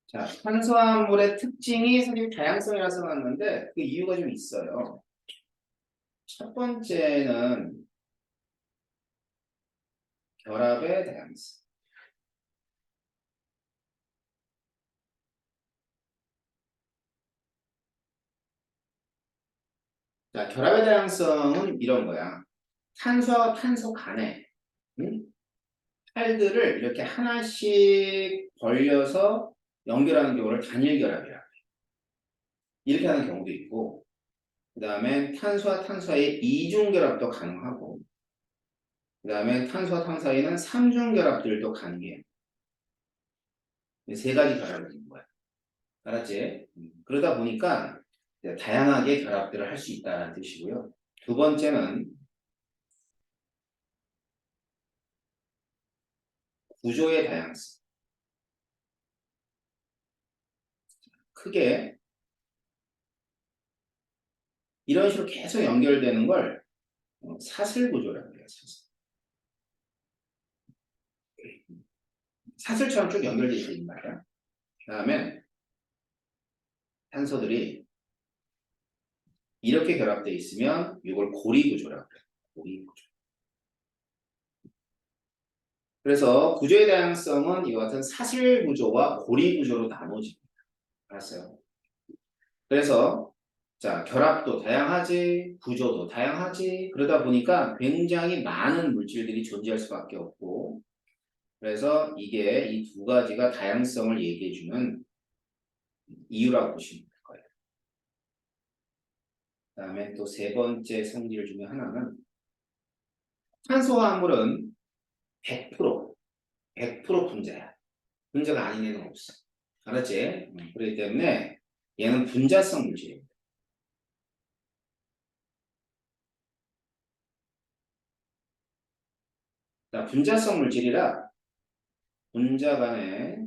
[SPEAKER 1] 자, 탄수화물의 특징이 사실 다양성이라 써놨는데 그 이유가 좀 있어요. 첫 번째는 결합의 다양성. 자, 결합의 다양성은 이런 거야. 탄소와 탄소 간에 팔들을 이렇게 하나씩 벌려서 연결하는 경우를 단일 결합이라. 이렇게 하는 경우도 있고, 그 다음에 탄소와 탄소 사이의 이중 결합도 가능하고, 그 다음에 탄소와 탄소 사이에는 삼중 결합들도 가능해요. 세 가지 결합을 하는 거야. 알았지? 그러다 보니까 다양하게 결합들을 할 수 있다는 뜻이고요. 두 번째는 구조의 다양성. 크게 이런 식으로 계속 연결되는 걸 사슬 구조라고 해요. 사슬. 사슬처럼 쭉 연결되어 있는 말이야. 그 다음에 탄소들이 이렇게 결합되어 있으면 이걸 고리 구조라고 해요. 고리 구조. 그래서 구조의 다양성은 이와 같은 사슬 구조와 고리 구조로 나눠집니다. 알았어요? 그래서 자, 결합도 다양하지, 구조도 다양하지. 그러다 보니까 굉장히 많은 물질들이 존재할 수밖에 없고, 그래서 이게 이 두 가지가 다양성을 얘기해주는 이유라고 보시면 될 거예요. 그 다음에 또 세 번째 성질 중에 하나는 탄소화물은 100% 분자야. 분자가 아닌 애는 없어. 알았지? 그렇기 때문에 얘는 분자성 물질이에요. 자, 분자성 물질이라 분자 간에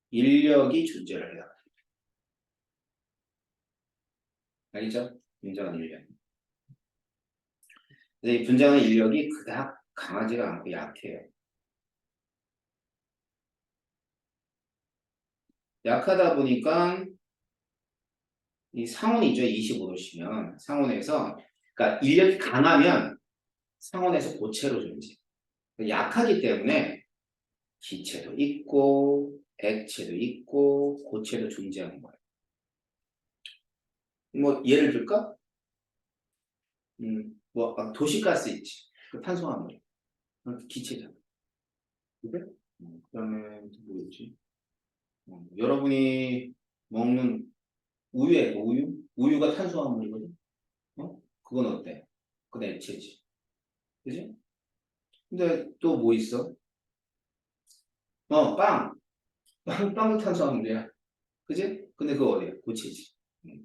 [SPEAKER 1] 인력이 존재를 해요. 알겠죠? 분자 간 인력. 근데 이 분자 간 인력이 그닥 강하지가 않고 약해요. 약하다 보니까 이 상온이죠. 25도씨면 상온에서 그러니까 인력이 강하면 상온에서 고체로 존재. 약하기 때문에 기체도 있고 액체도 있고 고체도 존재하는 거예요. 뭐 예를 들까? 도시가스 있지. 그 탄소화물. 기체잖아. 그래? 그다음에 뭐 있지? 여러분이 먹는 우유에 우유? 우유가 탄수화물이거든. 그건 어때? 그건 액체지. 그지? 근데 또 뭐 있어? 빵. 빵도 탄수화물이야. 그지? 근데 그거 어디야? 고체지.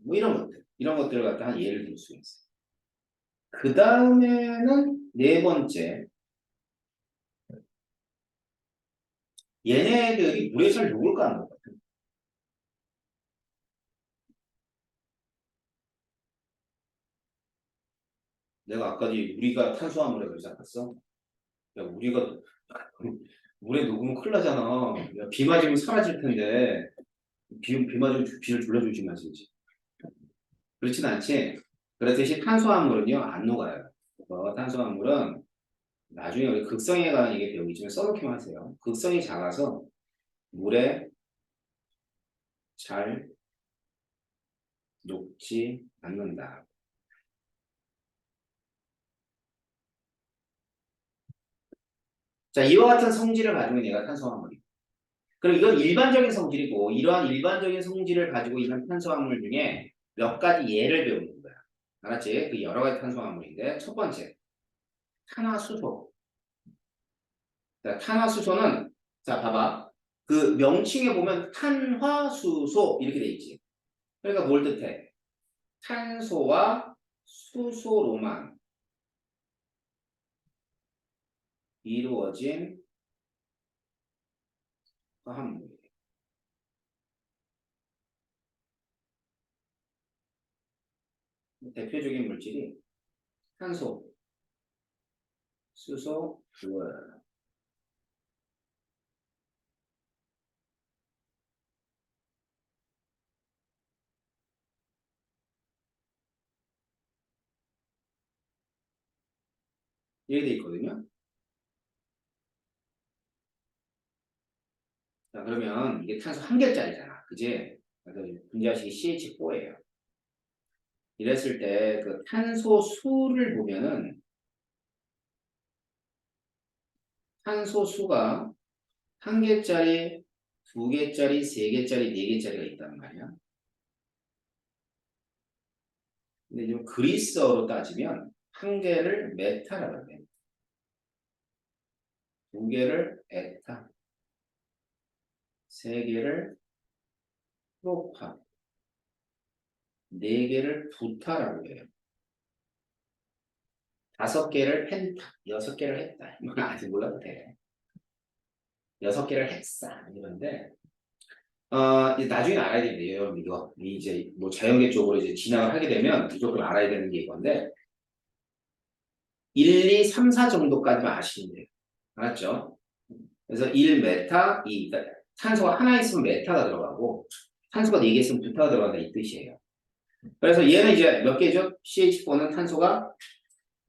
[SPEAKER 1] 뭐 이런 것들. 이런 것들을 갖다 한 예를 들 수 있어. 그 다음에는 네 번째. 얘네들이 물에 잘 녹을까 안 녹을까? 내가 아까 우리가 탄수화물에 그러지 않았어? 야, 우리가 물에 녹으면 큰일 나잖아. 야, 비 맞으면 사라질 텐데. 비 맞으면 비를 둘러주지 마시지. 그렇진 않지. 그렇듯이 탄수화물은요, 안 녹아요. 탄수화물은 나중에 우리 극성에 관한 얘기 배우겠지만 써놓기만 하세요. 극성이 작아서 물에 잘 녹지 않는다. 자, 이와 같은 성질을 가지고 있는 얘가 탄수화물이에요. 그럼 이건 일반적인 성질이고 이러한 일반적인 성질을 가지고 있는 탄수화물 중에 몇 가지 예를 배우는 거야. 알았지? 그 여러 가지 탄수화물인데 첫 번째, 탄화수소. 자, 탄화수소는 자, 봐봐. 그 명칭에 보면 탄화수소 이렇게 돼 있지. 그러니까 뭘 뜻해? 탄소와 수소로만 이루어진 화합물. 대표적인 물질이 탄소, 수소, 물. 이렇게 돼 있거든요. 자, 그러면 이게 탄소 한 개짜리잖아. 그지? 그래서 분자식이 CH4예요. 이랬을 때 그 탄소 수를 보면은 탄소 수가 한 개짜리, 두 개짜리, 세 개짜리, 네 개짜리가 있단 말이야. 근데 좀 그리스어로 따지면 한 개를 메타라고 해. 두 개를 에타, 세 개를 프로파, 네 개를 부타라고 해요. 다섯 개를 펜타, 여섯 개를 했다. 이건 아직 몰라도 돼. 여섯 개를 헥사 이런데 이제 나중에 알아야 됩니다. 여러분 이거 이제 뭐 자연계 쪽으로 이제 진학을 하게 되면 무조건 알아야 되는 게 이건데 1, 2, 3, 4 정도까지만 아시면 돼요. 알았죠? 그래서 1메타, 2, 그러니까 탄소가 하나 있으면 메타가 들어가고 탄소가 4개 있으면 부타가 들어간다 이 뜻이에요. 그래서 얘는 이제 몇 개죠? CH4는 탄소가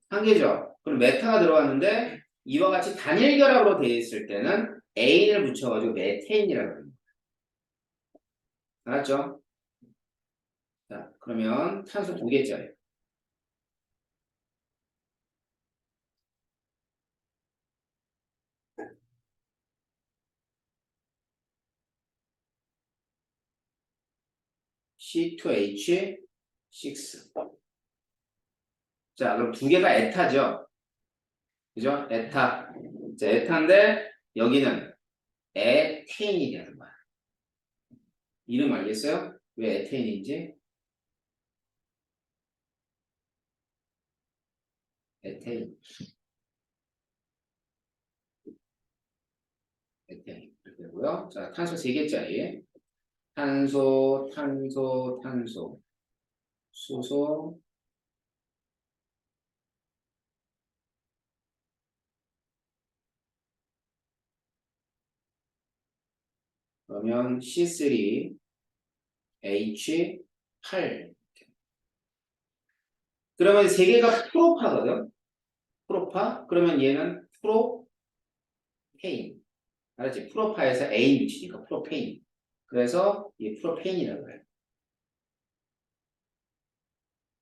[SPEAKER 1] 한 개죠. 그럼 메타가 들어갔는데 이와 같이 단일 결합으로 되어 있을 때는 A를 붙여가지고 메테인이라고 합니다. 알았죠? 자, 그러면 탄소 두 개짜리. C2H6. 자, 그럼 두 개가 에타죠? 그죠? 에타. 자, 에타인데 여기는 에테인이 되는 거야. 이름 알겠어요? 왜 에테인인지? 에테인. 에테인. 이렇게 되고요. 자, 탄소 세 개짜리. 탄소, 탄소, 탄소. 수소. 그러면 C3H8. 그러면 세 개가 프로파거든? 프로파? 그러면 얘는 프로페인. 알았지? 프로파에서 A 붙이니까 프로페인. 그래서 이 프로페인이라고 해요.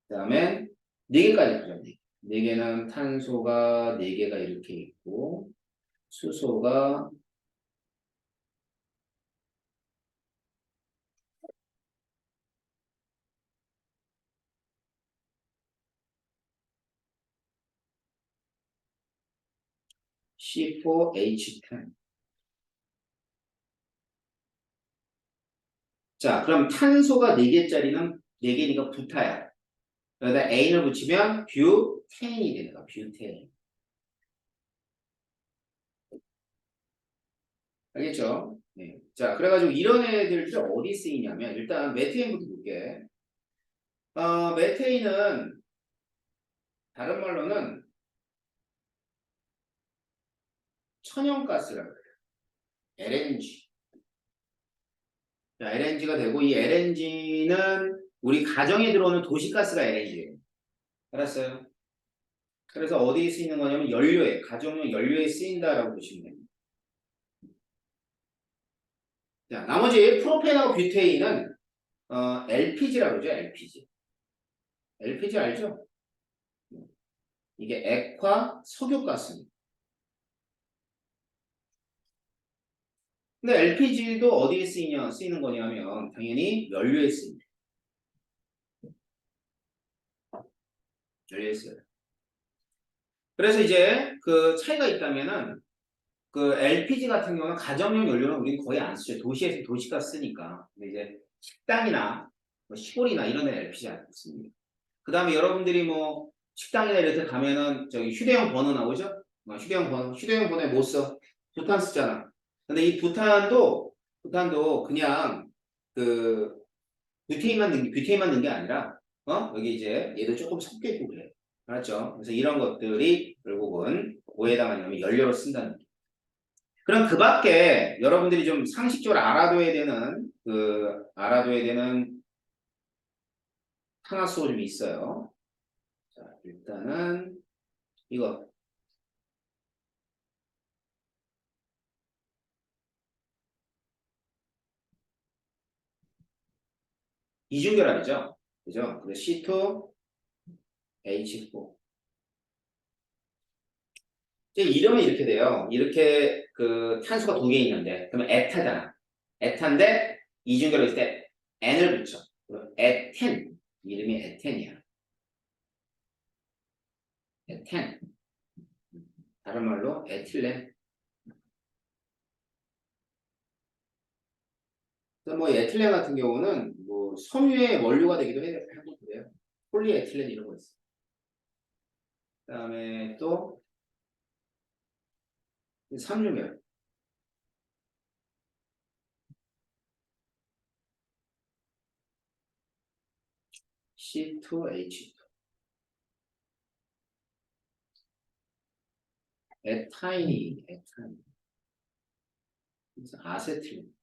[SPEAKER 1] 그 다음에 네 개까지 보자. 네 개는 탄소가 네 개가 이렇게 있고 수소가 C4H10. 자, 그럼 탄소가 4개짜리는 4개니까 부타야. 그러다 A를 붙이면 뷰테인이 되는 거야. 뷰테인. 알겠죠? 네. 자, 그래가지고 이런 애들이 어디 쓰이냐면 일단 메테인부터 볼게. 메테인은 다른 말로는 천연가스라고 해요. LNG. 자, LNG가 되고 이 LNG는 우리 가정에 들어오는 도시가스가 LNG예요. 알았어요? 그래서 어디에 쓰이는 거냐면 연료에, 가정용 연료에 쓰인다라고 보시면 됩니다. 자, 나머지 프로펜하고 뷰테인은 LPG라고 그러죠. LPG. LPG 알죠? 이게 액화 석유가스입니다. 근데 LPG도 어디에 쓰이는 거냐면 당연히 연료에 쓰입니다. 연료에 쓰여요. 그래서 이제 그 차이가 있다면은 그 LPG 같은 경우는 가정용 연료는 우리는 거의 안 쓰죠. 도시에서 도시가스 쓰니까. 근데 이제 식당이나 뭐 시골이나 이런 데는 LPG 안 씁니다. 그 다음에 여러분들이 뭐 식당이나 이런 데 가면은 저기 휴대용 버너 나오죠? 휴대용 번호에 못 써. 부탄 쓰잖아. 근데 이 부탄도 그냥 그 뷰테인만 넣은 게 아니라 여기 이제 얘도 조금 섞여 있고 그래. 알았죠? 그래서 이런 것들이 결국은 뭐에 해당하냐면 연료로 쓴다는 거. 그럼 그 밖에 여러분들이 좀 상식적으로 알아둬야 되는 탄화수가 좀 있어요. 자, 일단은 이거 이중결합이죠. 그죠? 그래서 C2H4. 이제 이러면 이렇게 돼요. 이렇게 그 탄소가 두 개 있는데 그러면 에타잖아. 에탄데 이중결합일 때 N을 붙여. 그럼 에텐. 이름이 에텐이야. 에텐. 다른 말로 에틸렌. 그래서 뭐 에틸렌 같은 경우는 뭐 섬유의 원료가 되기도 하고 그래요. 폴리에틸렌 이런 거 있어. 그다음에 또 삼중결. C2H2. 에타인. 그래서 아세틸렌.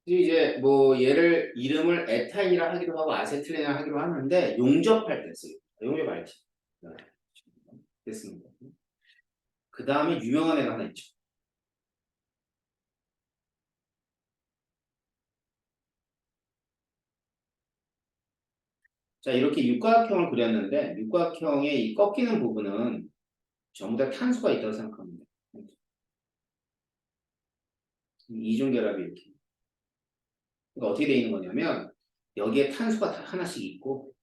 [SPEAKER 1] 이제 뭐 얘를 이름을 에타인이라 하기도 하고 아세틸렌이라 하기도 하는데 용접할 때 써요. 용접할 때. 됐습니다. 그 다음에 유명한 애가 하나 있죠. 자, 이렇게 육각형을 그렸는데 육각형의 이 꺾이는 부분은 전부 다 탄소가 있다고 생각합니다. 이중결합이 이렇게. 그러니까 어떻게 되어 있는 거냐면 여기에 탄소가 다 하나씩 있고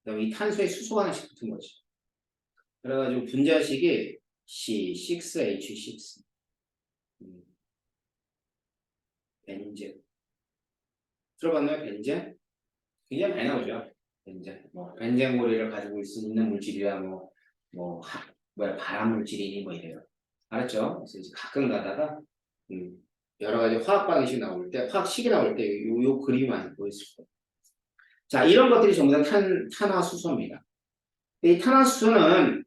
[SPEAKER 1] 그다음에 이 탄소에 수소가 하나씩 붙은 거죠. 그래가지고 분자식이 C6H6 벤젠. 들어봤나요? 벤젠? 굉장히 많이 나오죠. 벤젠. 뭐 벤젠고리를 가지고 있는 물질이야 발암 물질이니 뭐 이래요. 알았죠? 그래서 이제 가끔 가다가 여러 가지 화학 방식이 나올 때, 화학식이 나올 때 요 그림이 많이 보였을 거예요. 자, 이런 것들이 전부 다 탄화수소입니다. 이 탄화수소는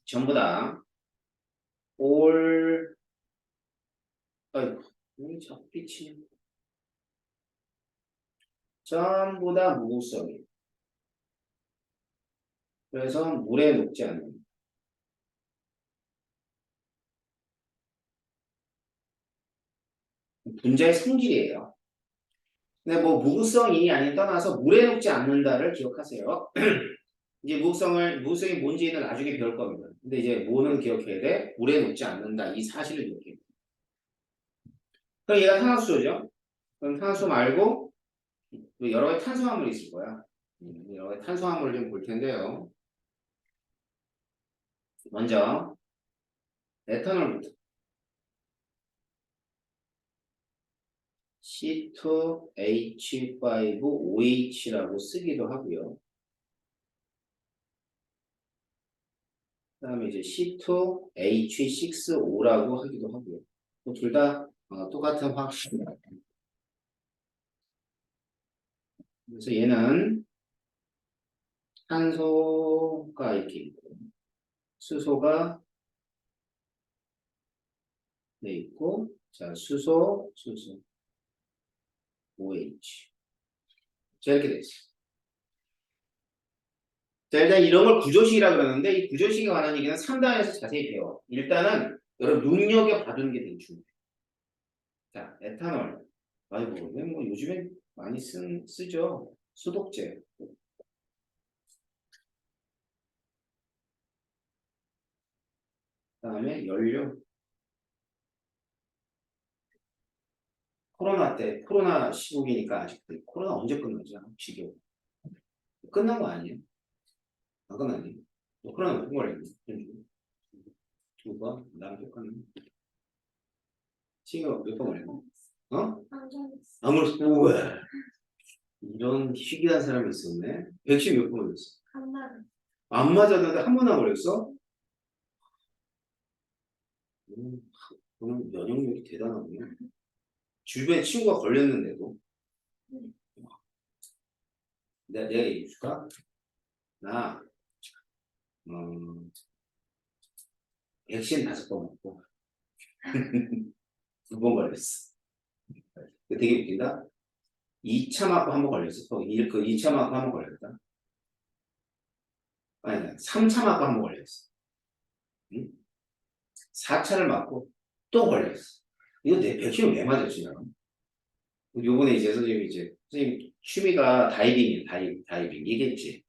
[SPEAKER 1] 전부 다 올, 아이고, 이 적빛이 전부 다 무구성이에요. 그래서 물에 녹지 않는 분자의 성질이에요. 근데 뭐 무구성이 아닌 떠나서 물에 녹지 않는다를 기억하세요. 이제 무구성이 뭔지는 나중에 배울 겁니다. 근데 이제 뭐는 기억해야 돼? 물에 녹지 않는다. 이 사실을 기억해야 돼. 그럼 얘가 탄화수소죠. 그럼 탄화수소 말고 여러 가지 탄수화물이 있을 거야. 여러 가지 탄수화물을 좀 볼 텐데요. 먼저 에탄올부터 C2H5OH라고 쓰기도 하고요. 그 다음에 이제 C2H6O라고 하기도 하고요. 둘 다 똑같은 화학식입니다. 그래서 얘는 탄소가 이렇게 있고 수소가 돼 있고 자 수소 OH 자 이렇게 돼 있어요. 자 일단 이런 걸 구조식이라 그러는데 이 구조식에 관한 얘기는 3단에서 자세히 배워. 일단은 여러분 눈여겨 봐두는 게 되게 중요해요. 자 에탄올 아이고 뭐 요즘에 많이 쓰죠. 소독제. 그 다음에 연료. 코로나 시국이니까 아직 코로나 언제 끝나지? 지겨워. 끝난 거 아니에요? 안 끝났니? 코로나 몇 번 걸렸니? 두 번? 그 다음에 또 끝났니? 지금 몇 번 걸렸니? 어?
[SPEAKER 2] 안전했어.
[SPEAKER 1] 안 걸렸어. 우와. 이런 희귀한 사람이 있었네. 백신 몇 번 걸렸어?
[SPEAKER 2] 한 달.
[SPEAKER 1] 안 맞았는데 한 번 안 걸렸어? 그럼 면역력이 대단하군요. 주변에 친구가 걸렸는데도. 내가 얘기해 줄까? 나, 백신 5번 맞고, 2번 걸렸어. 되게 웃긴다. 2차 맞고 한 번 걸렸어. 그 2차 맞고 한 번 걸렸다. 아니, 3차 맞고 한 번 걸렸어. 응? 4차를 맞고 또 걸렸어. 이거 내 백신을 왜 맞았지, 나? 요번에 이제 선생님 취미가 다이빙이에요, 다이빙. 얘기했지.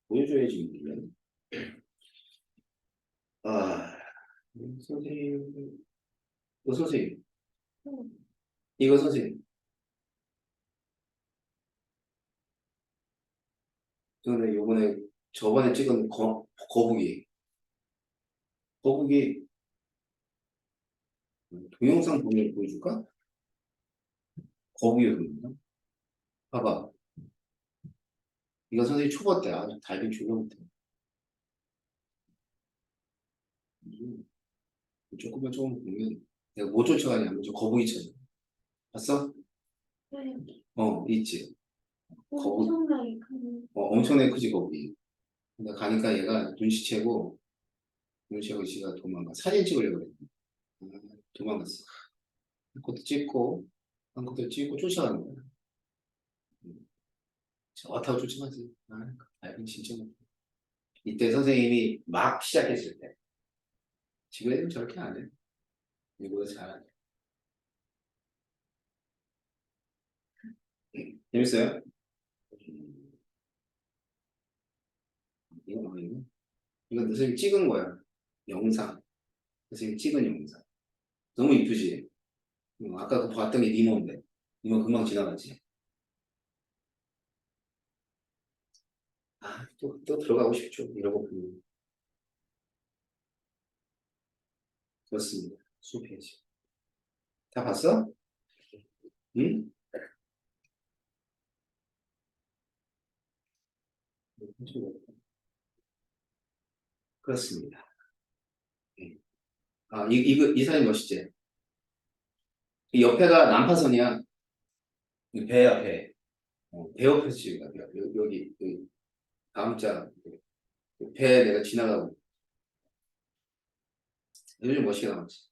[SPEAKER 1] 보여줘야지, 이거는. 아, 선생님, 선생님,
[SPEAKER 2] 응.
[SPEAKER 1] 이거 선생님. 근데 요번에 저번에 찍은 거북이. 거북이 동영상 보여줄까? 거북이거든요. 봐봐. 이거 선생님 초보 때 아주 다이빙 졸라 못해. 조금만 조금 보면 내가 못 쫓아가냐 하면 저 거북이처럼. 봤어?
[SPEAKER 2] 네.
[SPEAKER 1] 있지. 거북이.
[SPEAKER 2] 엄청나게 큰.
[SPEAKER 1] 엄청나게 크지 거북이. 근데 가니까 얘가 눈치채고 지가 도망가. 사진 찍으려고 그래. 도망갔어. 한 것도 찍고 쫓아가는 거야. 저 타고 쫓아가지. 다이빙 진짜 못해. 이때 선생님이 막 시작했을 때. 지금 애들은 저렇게 안 해. 이거보다 잘하네. 재밌어요? 이거? 이건 선생님 찍은 거야. 영상. 선생님 찍은 영상. 너무 이쁘지? 아까 그 봤던 게 니모인데. 니모 금방 지나갔지? 또 들어가고 싶죠. 이러고 보면. 그렇습니다. 수페이지. 다 봤어? 응? 그렇습니다. 네. 이 사진 멋있지? 이 옆에가 난파선이야. 이 배야, 배. 배 옆에서 지금 여기 다음 자. 배 내가 지나가고. 요즘 멋있게 나왔지.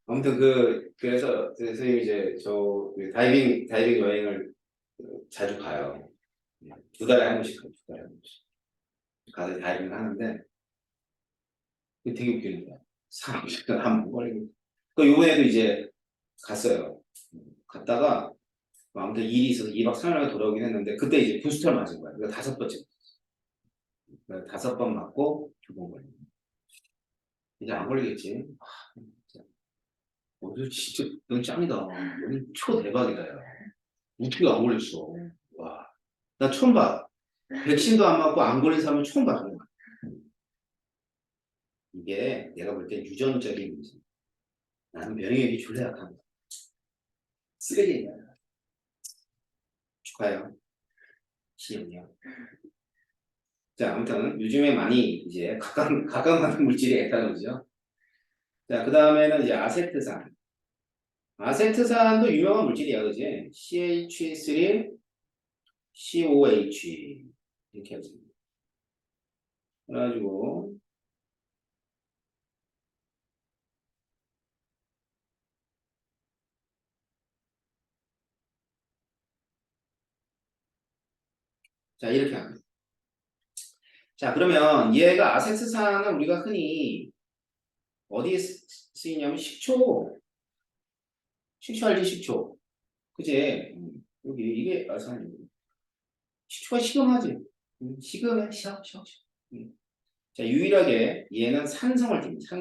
[SPEAKER 1] 아무튼 그래서 선생님이 이제 그 다이빙 여행을 자주 가요. 2달에 한 번씩 가요, 2달에 한 번씩. 가서 다이빙을 하는데, 그게 되게 웃기는 거야. 사람들은 한번 걸리고. 요번에도 이제 갔어요. 갔다가, 아무튼 일이 있어서 2박 3일 만에 돌아오긴 했는데, 그때 이제 부스터를 맞은 거야. 그러니까 5번째. 그러니까 5번 맞고 2번 걸린 거야. 이제 안 걸리겠지. 진짜. 너 진짜, 넌 짱이다. 너는 초대박이다, 야. 어떻게 안 걸렸어? 와. 나 처음 봐. 백신도 안 맞고 안 걸린 사람은 처음 봐. 정말. 이게 내가 볼 때 유전적인 문제. 나는 면역력이 졸라 약합니다. 쓰레기야. 축하해요. 시험이요. 자, 아무튼 요즘에 많이 이제 각각받는 물질이 에탄올이죠. 자, 그 다음에는 이제 아세트산. 아세트산도 유명한 물질이야, 그지? CH3, COH. 이렇게 하지. 그래가지고, 자, 이렇게 합니다. 자, 그러면 얘가 아세트산은 우리가 흔히 어디에 쓰이냐면 식초 알지, 식초. 그지? 이게 아세트산이고. 식초가 시금하지. 시금해, 시금. 자, 유일하게 얘는 산성을 줍니다.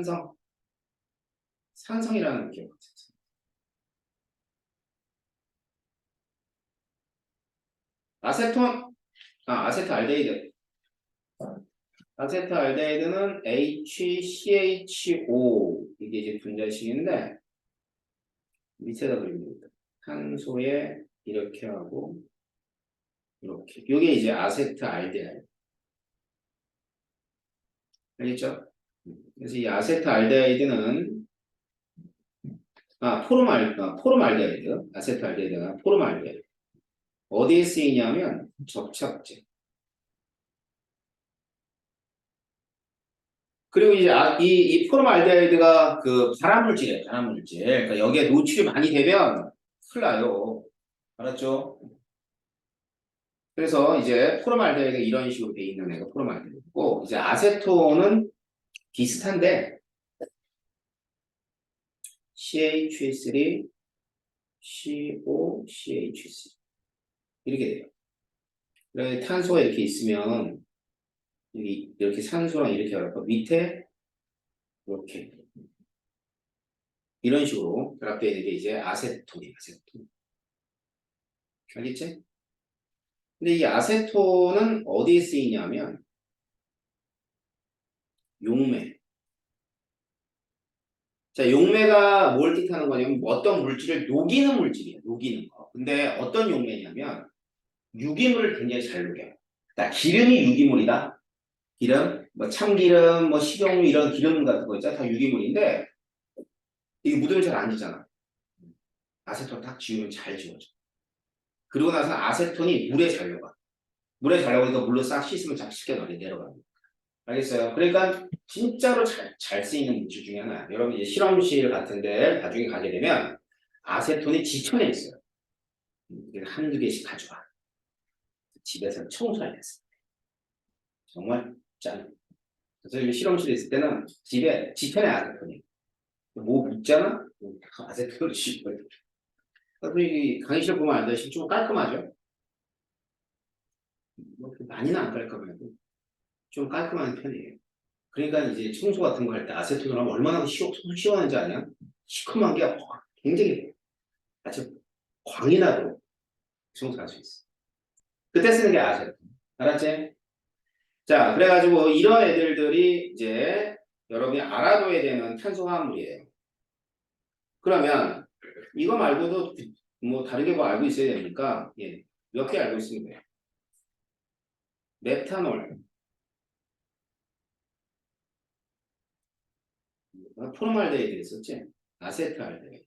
[SPEAKER 1] 산성이라는 게 아세톤, 아세트알데히드. 아세트알데히드는 HCHO 이게 이제 분자식인데 밑에다 그리면 됩니다. 탄소에 이렇게 하고 이렇게. 이게 이제 아세트알데히드. 알겠죠? 그래서 이 아세트알데히드는 포름알데히드, 아세트알데히드가 포름알데히드. 어디에 쓰이냐면 접착제. 그리고 이제 이 포름알데히드가 그 발암물질이에요, 발암물질. 그러니까 여기에 노출이 많이 되면 큰일 나요. 알았죠? 그래서 이제 포름알데히드가 이런 식으로 돼 있는 애가 포름알데히드고, 이제 아세톤은 비슷한데 CH3, COCH3 이렇게 돼요. 그래서 탄소가 이렇게 있으면 여기 이렇게 산소랑 이렇게 하고 밑에 이렇게 이런 식으로 결합되어 있는 게 이제 아세톤이에요. 아세톤. 알겠지? 근데 이 아세톤은 어디에 쓰이냐면 용매. 자, 용매가 뭘 뜻하는 거냐면 어떤 물질을 녹이는 물질이에요. 녹이는 거. 근데 어떤 용매냐면 유기물을 굉장히 잘 녹여요. 자, 기름이 유기물이다. 기름, 뭐 참기름, 뭐 식용유 이런 기름 같은 거 있잖아. 다 유기물인데 이게 묻으면 잘 안 지잖아. 아세톤 딱 지우면 잘 지워져. 그리고 나서 아세톤이 물에 잘 녹아. 물에 잘 녹으니까 물로 싹 씻으면 잘 쉽게 내려가요. 알겠어요? 그러니까 진짜로 잘 쓰이는 물질 중에 하나야. 여러분 이제 실험실 같은데 나중에 가게 되면 아세톤이 지천에 있어요. 한두 개씩 가져와. 집에서 청소해냈어. 정말 짠. 그래서 이 실험실에 있을 때는 집에 지천에 아세톤이. 뭐 묻잖아? 아세톤을 씹어. 그래서 이 강의실 보면 알다시피 좀 깔끔하죠? 뭐 많이는 안 깔끔해도 좀 깔끔한 편이에요. 그러니까 이제 청소 같은 거 할 때 아세톤을 하면 얼마나 시원한지 아냐? 시커먼 게 굉장히 아주 광이 나도록 청소할 수 있어. 그때 쓰는 게 아세톤. 알았지? 자, 그래가지고 이런 애들들이 이제 여러분이 알아둬야 되는 탄소화합물이에요. 그러면 이거 말고도 뭐 다르게 뭐 알고 있어야 되니까 예, 몇 개 알고 있으면 돼요. 메탄올, 포르말데히드 있었지? 아세트알데히드.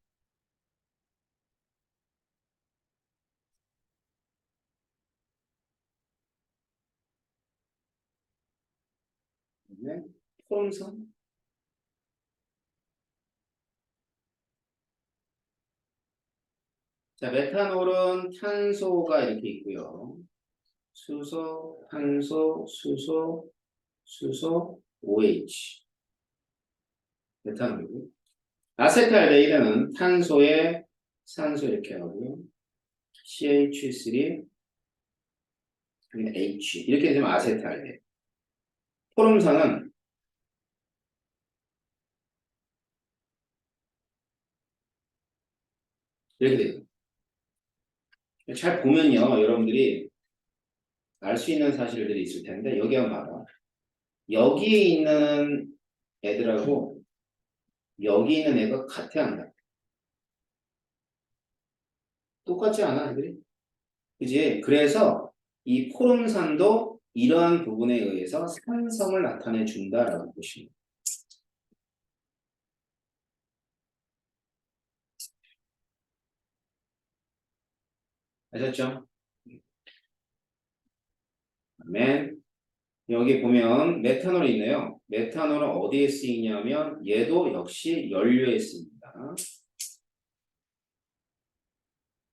[SPEAKER 1] 그다음에 포름선. 자, 메탄올은 탄소가 이렇게 있고요. 수소, 탄소, 수소, 수소, OH. 메탄올이고. 아세트알데히드는 탄소에 산소 이렇게 하고요. CH3, H. 이렇게 되면 아세트알데히드. 포름선은 이렇게 돼요. 잘 보면요, 여러분들이 알 수 있는 사실들이 있을 텐데, 여기 한번 봐봐. 여기에 있는 애들하고 여기 있는 애가 같아, 안 같아? 똑같지 않아, 애들이? 그지? 그래서 이 포름산도 이러한 부분에 의해서 산성을 나타내 준다라고 보시면 돼요. 아셨죠? 그다음에 여기 보면 메탄올이 있네요. 메탄올은 어디에 쓰이냐면 얘도 역시 연료에 쓰입니다.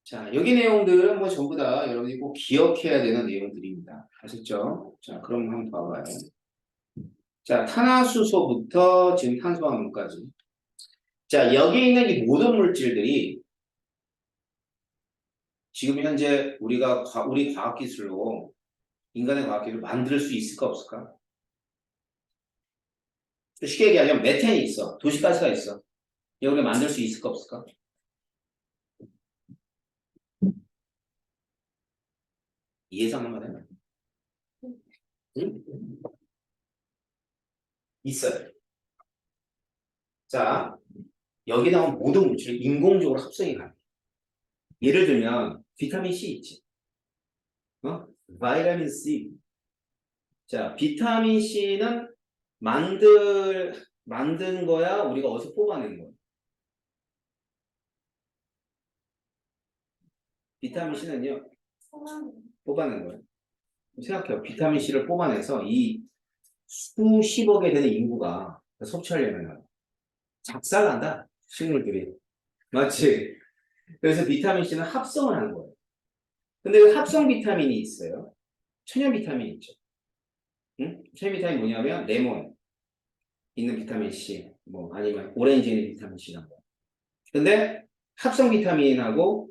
[SPEAKER 1] 자, 여기 내용들은 뭐 전부 다 여러분이 꼭 기억해야 되는 내용들입니다. 아셨죠? 자, 그럼 한번 봐봐요. 자, 탄화수소부터 지금 탄소화물까지. 자, 여기 있는 이 모든 물질들이 지금 현재 우리 과학기술로 인간의 과학기술을 만들 수 있을까 없을까? 쉽게 얘기하자면 메탄이 있어. 도시가스가 있어. 여기 만들 수 있을까 없을까? 예상 한번 해봐. 응? 있어요. 자, 여기 나온 모든 물질이 인공적으로 합성이 가능해요. 예를 들면 비타민 C 있지. 바이타민 C. 자, 비타민 C는 만든 거야? 우리가 어디서 뽑아낸 거야? 비타민 C는요,
[SPEAKER 2] 성함.
[SPEAKER 1] 뽑아낸 거예요. 생각해요. 비타민 C를 뽑아내서 이 수십억에 되는 인구가 섭취하려면 작살난다. 식물들이. 맞지? 그래서 비타민 C는 합성을 하는 거예요. 근데 그 합성 비타민이 있어요. 천연 비타민이 있죠. 응? 천연 비타민이 뭐냐면 레몬 있는 비타민 C, 뭐 아니면 오렌지에 있는 비타민 C나 뭐. 근데 합성 비타민하고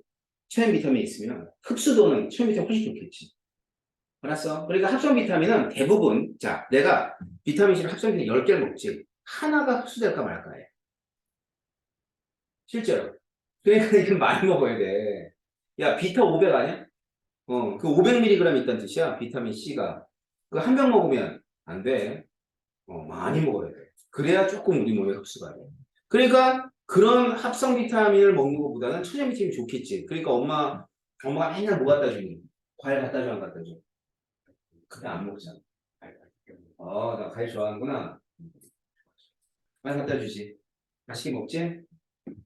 [SPEAKER 1] 천연 비타민이 있으면 흡수도는 천연 비타민 훨씬 좋겠지. 알았어? 그러니까 합성 비타민은 대부분 자 내가 비타민 C를 합성 비타민 10개를 먹지 하나가 흡수될까 말까 해. 실제로. 그러니까 이거 많이 먹어야 돼. 야 비타 500 아니야? 그 500mg 있다는 뜻이야. 비타민 C가. 그 한 병 먹으면 안 돼. 많이 먹어야 돼. 그래야 조금 우리 몸에 흡수가 돼. 그러니까 그런 합성 비타민을 먹는 것보다는 천연 비타민이 좋겠지. 그러니까 엄마가 맨날 뭐 갖다 주니? 과일 갖다 줘, 안 갖다 줘? 그때 안 먹잖아. 나 과일 좋아하는구나. 과일 갖다 주지. 맛있게 먹지?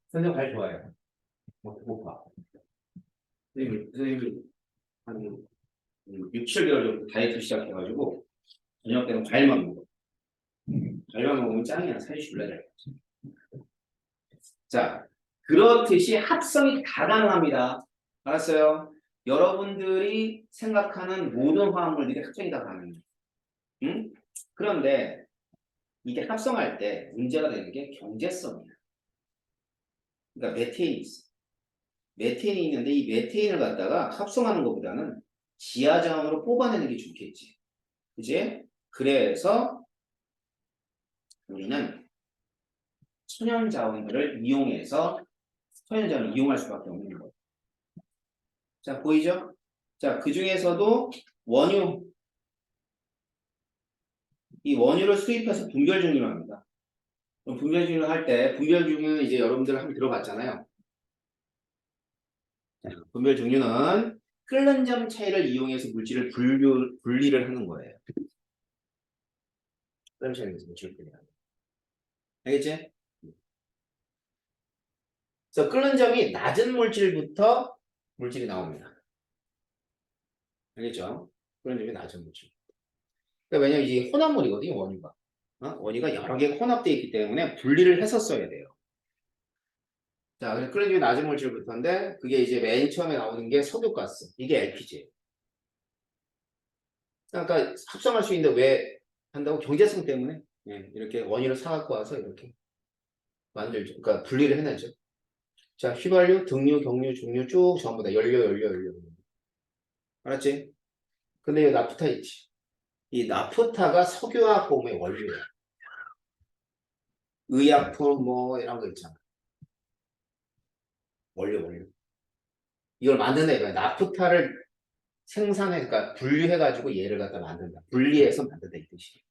[SPEAKER 1] 선생님 과일 좋아해요. 배고파. 선생님이 한 6, 7개월 정도 다이어트 시작해가지고 저녁 때는 과일만 먹어. 과일만 먹으면 짱이야. 살이 줄래 돼. 자, 그렇듯이 합성이 다 가능합니다. 알았어요? 여러분들이 생각하는 모든 화합물들이 합성이 다 가능해요. 응? 그런데 이게 합성할 때 문제가 되는 게 경제성이야. 그러니까 메테인이 있어. 메테인이 있는데 이 메테인을 갖다가 합성하는 것보다는 지하자원으로 뽑아내는 게 좋겠지. 그지? 그래서 우리는 천연자원들을 이용해서 천연자원을 이용할 수밖에 없는 거예요. 자, 보이죠? 자, 그 중에서도 원유, 이 원유를 수입해서 분별 증류를 합니다. 그럼 분별 증류를 할 때, 분별 증류는 이제 여러분들 한번 들어봤잖아요. 자, 분별 증류는 끓는 점 차이를 이용해서 물질을 분리를 하는 거예요. 끓는 차이를 이용해서 물질을 분리하는 거예요. 알겠지? 그래서 끓는 점이 낮은 물질부터 물질이 나옵니다. 알겠죠? 끓는 점이 낮은 물질. 그러니까 왜냐면 이게 혼합물이거든요, 원유가. 원유가 여러 개 혼합되어 있기 때문에 분리를 해서 써야 돼요. 자, 그래서 끓는 점이 낮은 물질부터인데 그게 이제 맨 처음에 나오는 게 석유가스. 이게 LPG예요. 그러니까 합성할 수 있는데 왜 한다고? 경제성 때문에 이렇게 원유를 사갖고 와서 이렇게 만들죠. 그러니까 분리를 해내죠. 자, 휘발유, 등유, 경유, 중유 쭉 전부 다 연료. 알았지? 근데 이 나프타 있지. 이 나프타가 석유화학 공의 원료야. 의약품 뭐 이런 거 있잖아. 원료. 이걸 만든다 이거야. 나프타를 생산해, 그러니까 분리해가지고 얘를 갖다 만든다. 분리해서 만든다 이 뜻이야.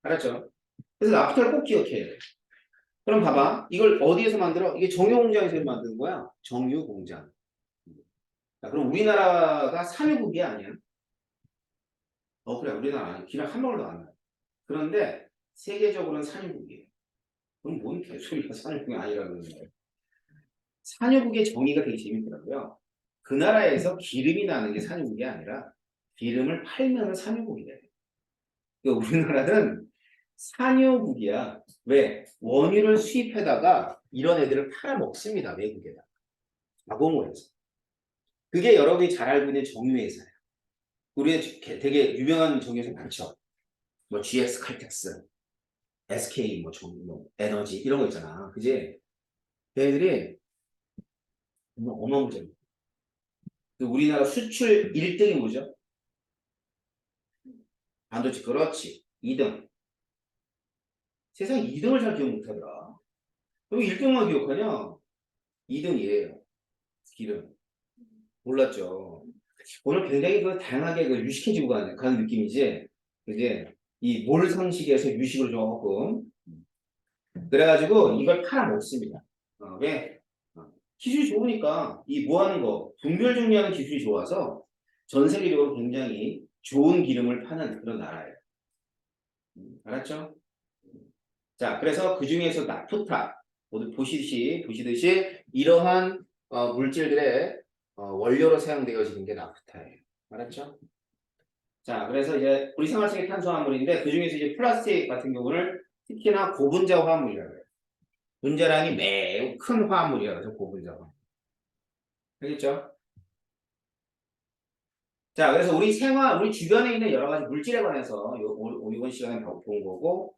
[SPEAKER 1] 알았죠? 그래서 나프타를 꼭 기억해야 돼. 그럼 봐봐. 이걸 어디에서 만들어? 이게 정유공장에서 만드는 거야. 정유공장. 자, 그럼 우리나라가 산유국이 아니야? 그래. 우리나라 아니야. 기름 한 방울도 안 나요. 그런데 세계적으로는 산유국이에요. 그럼 뭔 개소리야. 산유국이 아니라는 거예요. 산유국의 정의가 되게 재밌더라고요. 그 나라에서 기름이 나는 게 산유국이 아니라 기름을 팔면 산유국이 돼요. 그러니까 우리나라는 산유국이야. 왜? 원유를 수입해다가 이런 애들을 팔아먹습니다. 외국에다. 가공을 해서. 그게 여러분이 잘 알고 있는 정유회사예요. 우리의 되게 유명한 정유회사 많죠. 뭐 GX 칼텍스, SK 뭐 에너지 이런 거 있잖아. 그지? 걔네들이 어마무시합니다. 우리나라 수출 1등이 뭐죠? 반도체. 그렇지. 2등. 세상 2등을 잘 기억 못하더라. 왜 1등만 기억하냐? 2등이에요. 기름. 몰랐죠. 오늘 굉장히 다양하게 유식해지고 가는 느낌이지. 그게 이 몰 상식에서 유식으로 조금. 그래가지고 이걸 팔아 먹습니다. 왜? 기술이 좋으니까 이 뭐 하는 거, 분별 정리하는 기술이 좋아서 전 세계적으로 굉장히 좋은 기름을 파는 그런 나라예요. 알았죠? 자, 그래서 그 중에서 나프타, 모두 보시듯이 이러한 물질들의 원료로 사용되어지는 게 나프타예요. 알았죠? 자, 그래서 이제 우리 생활 속의 탄수화물인데 그 중에서 이제 플라스틱 같은 경우는 특히나 고분자 화합물이라고 해요. 분자량이 매우 큰 화합물이라고 해서 고분자 화합물. 알겠죠? 자, 그래서 우리 주변에 있는 여러 가지 물질에 관해서 이번 시간에 본 거고,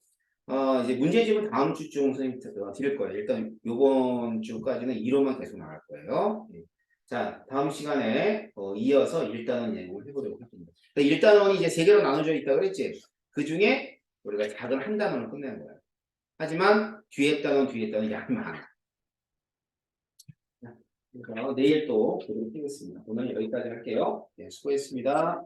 [SPEAKER 1] 이제 문제집은 다음 주쯤 선생님 드릴 거예요. 일단 이번 주까지는 이론만 계속 나갈 거예요. 예. 자, 다음 시간에 이어서 1단원 내용을 해보도록 하겠습니다. 1단원이 이제 3개로 나눠져 있다고 그랬지? 그 중에 우리가 작은 한 단원을 끝내는 거예요. 하지만 뒤에 단원 양이 많아. 그래서 내일 또 보도록 하겠습니다. 오늘 여기까지 할게요. 네, 수고했습니다.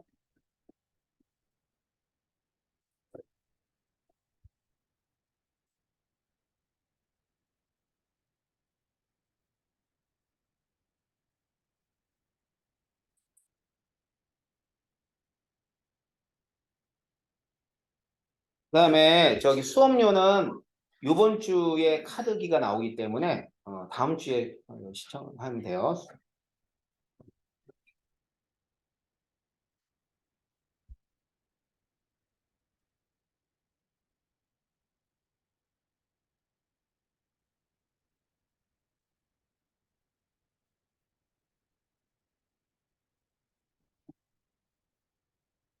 [SPEAKER 1] 그다음에 저기 수업료는 이번 주에 카드기가 나오기 때문에 다음 주에 시청하면 돼요.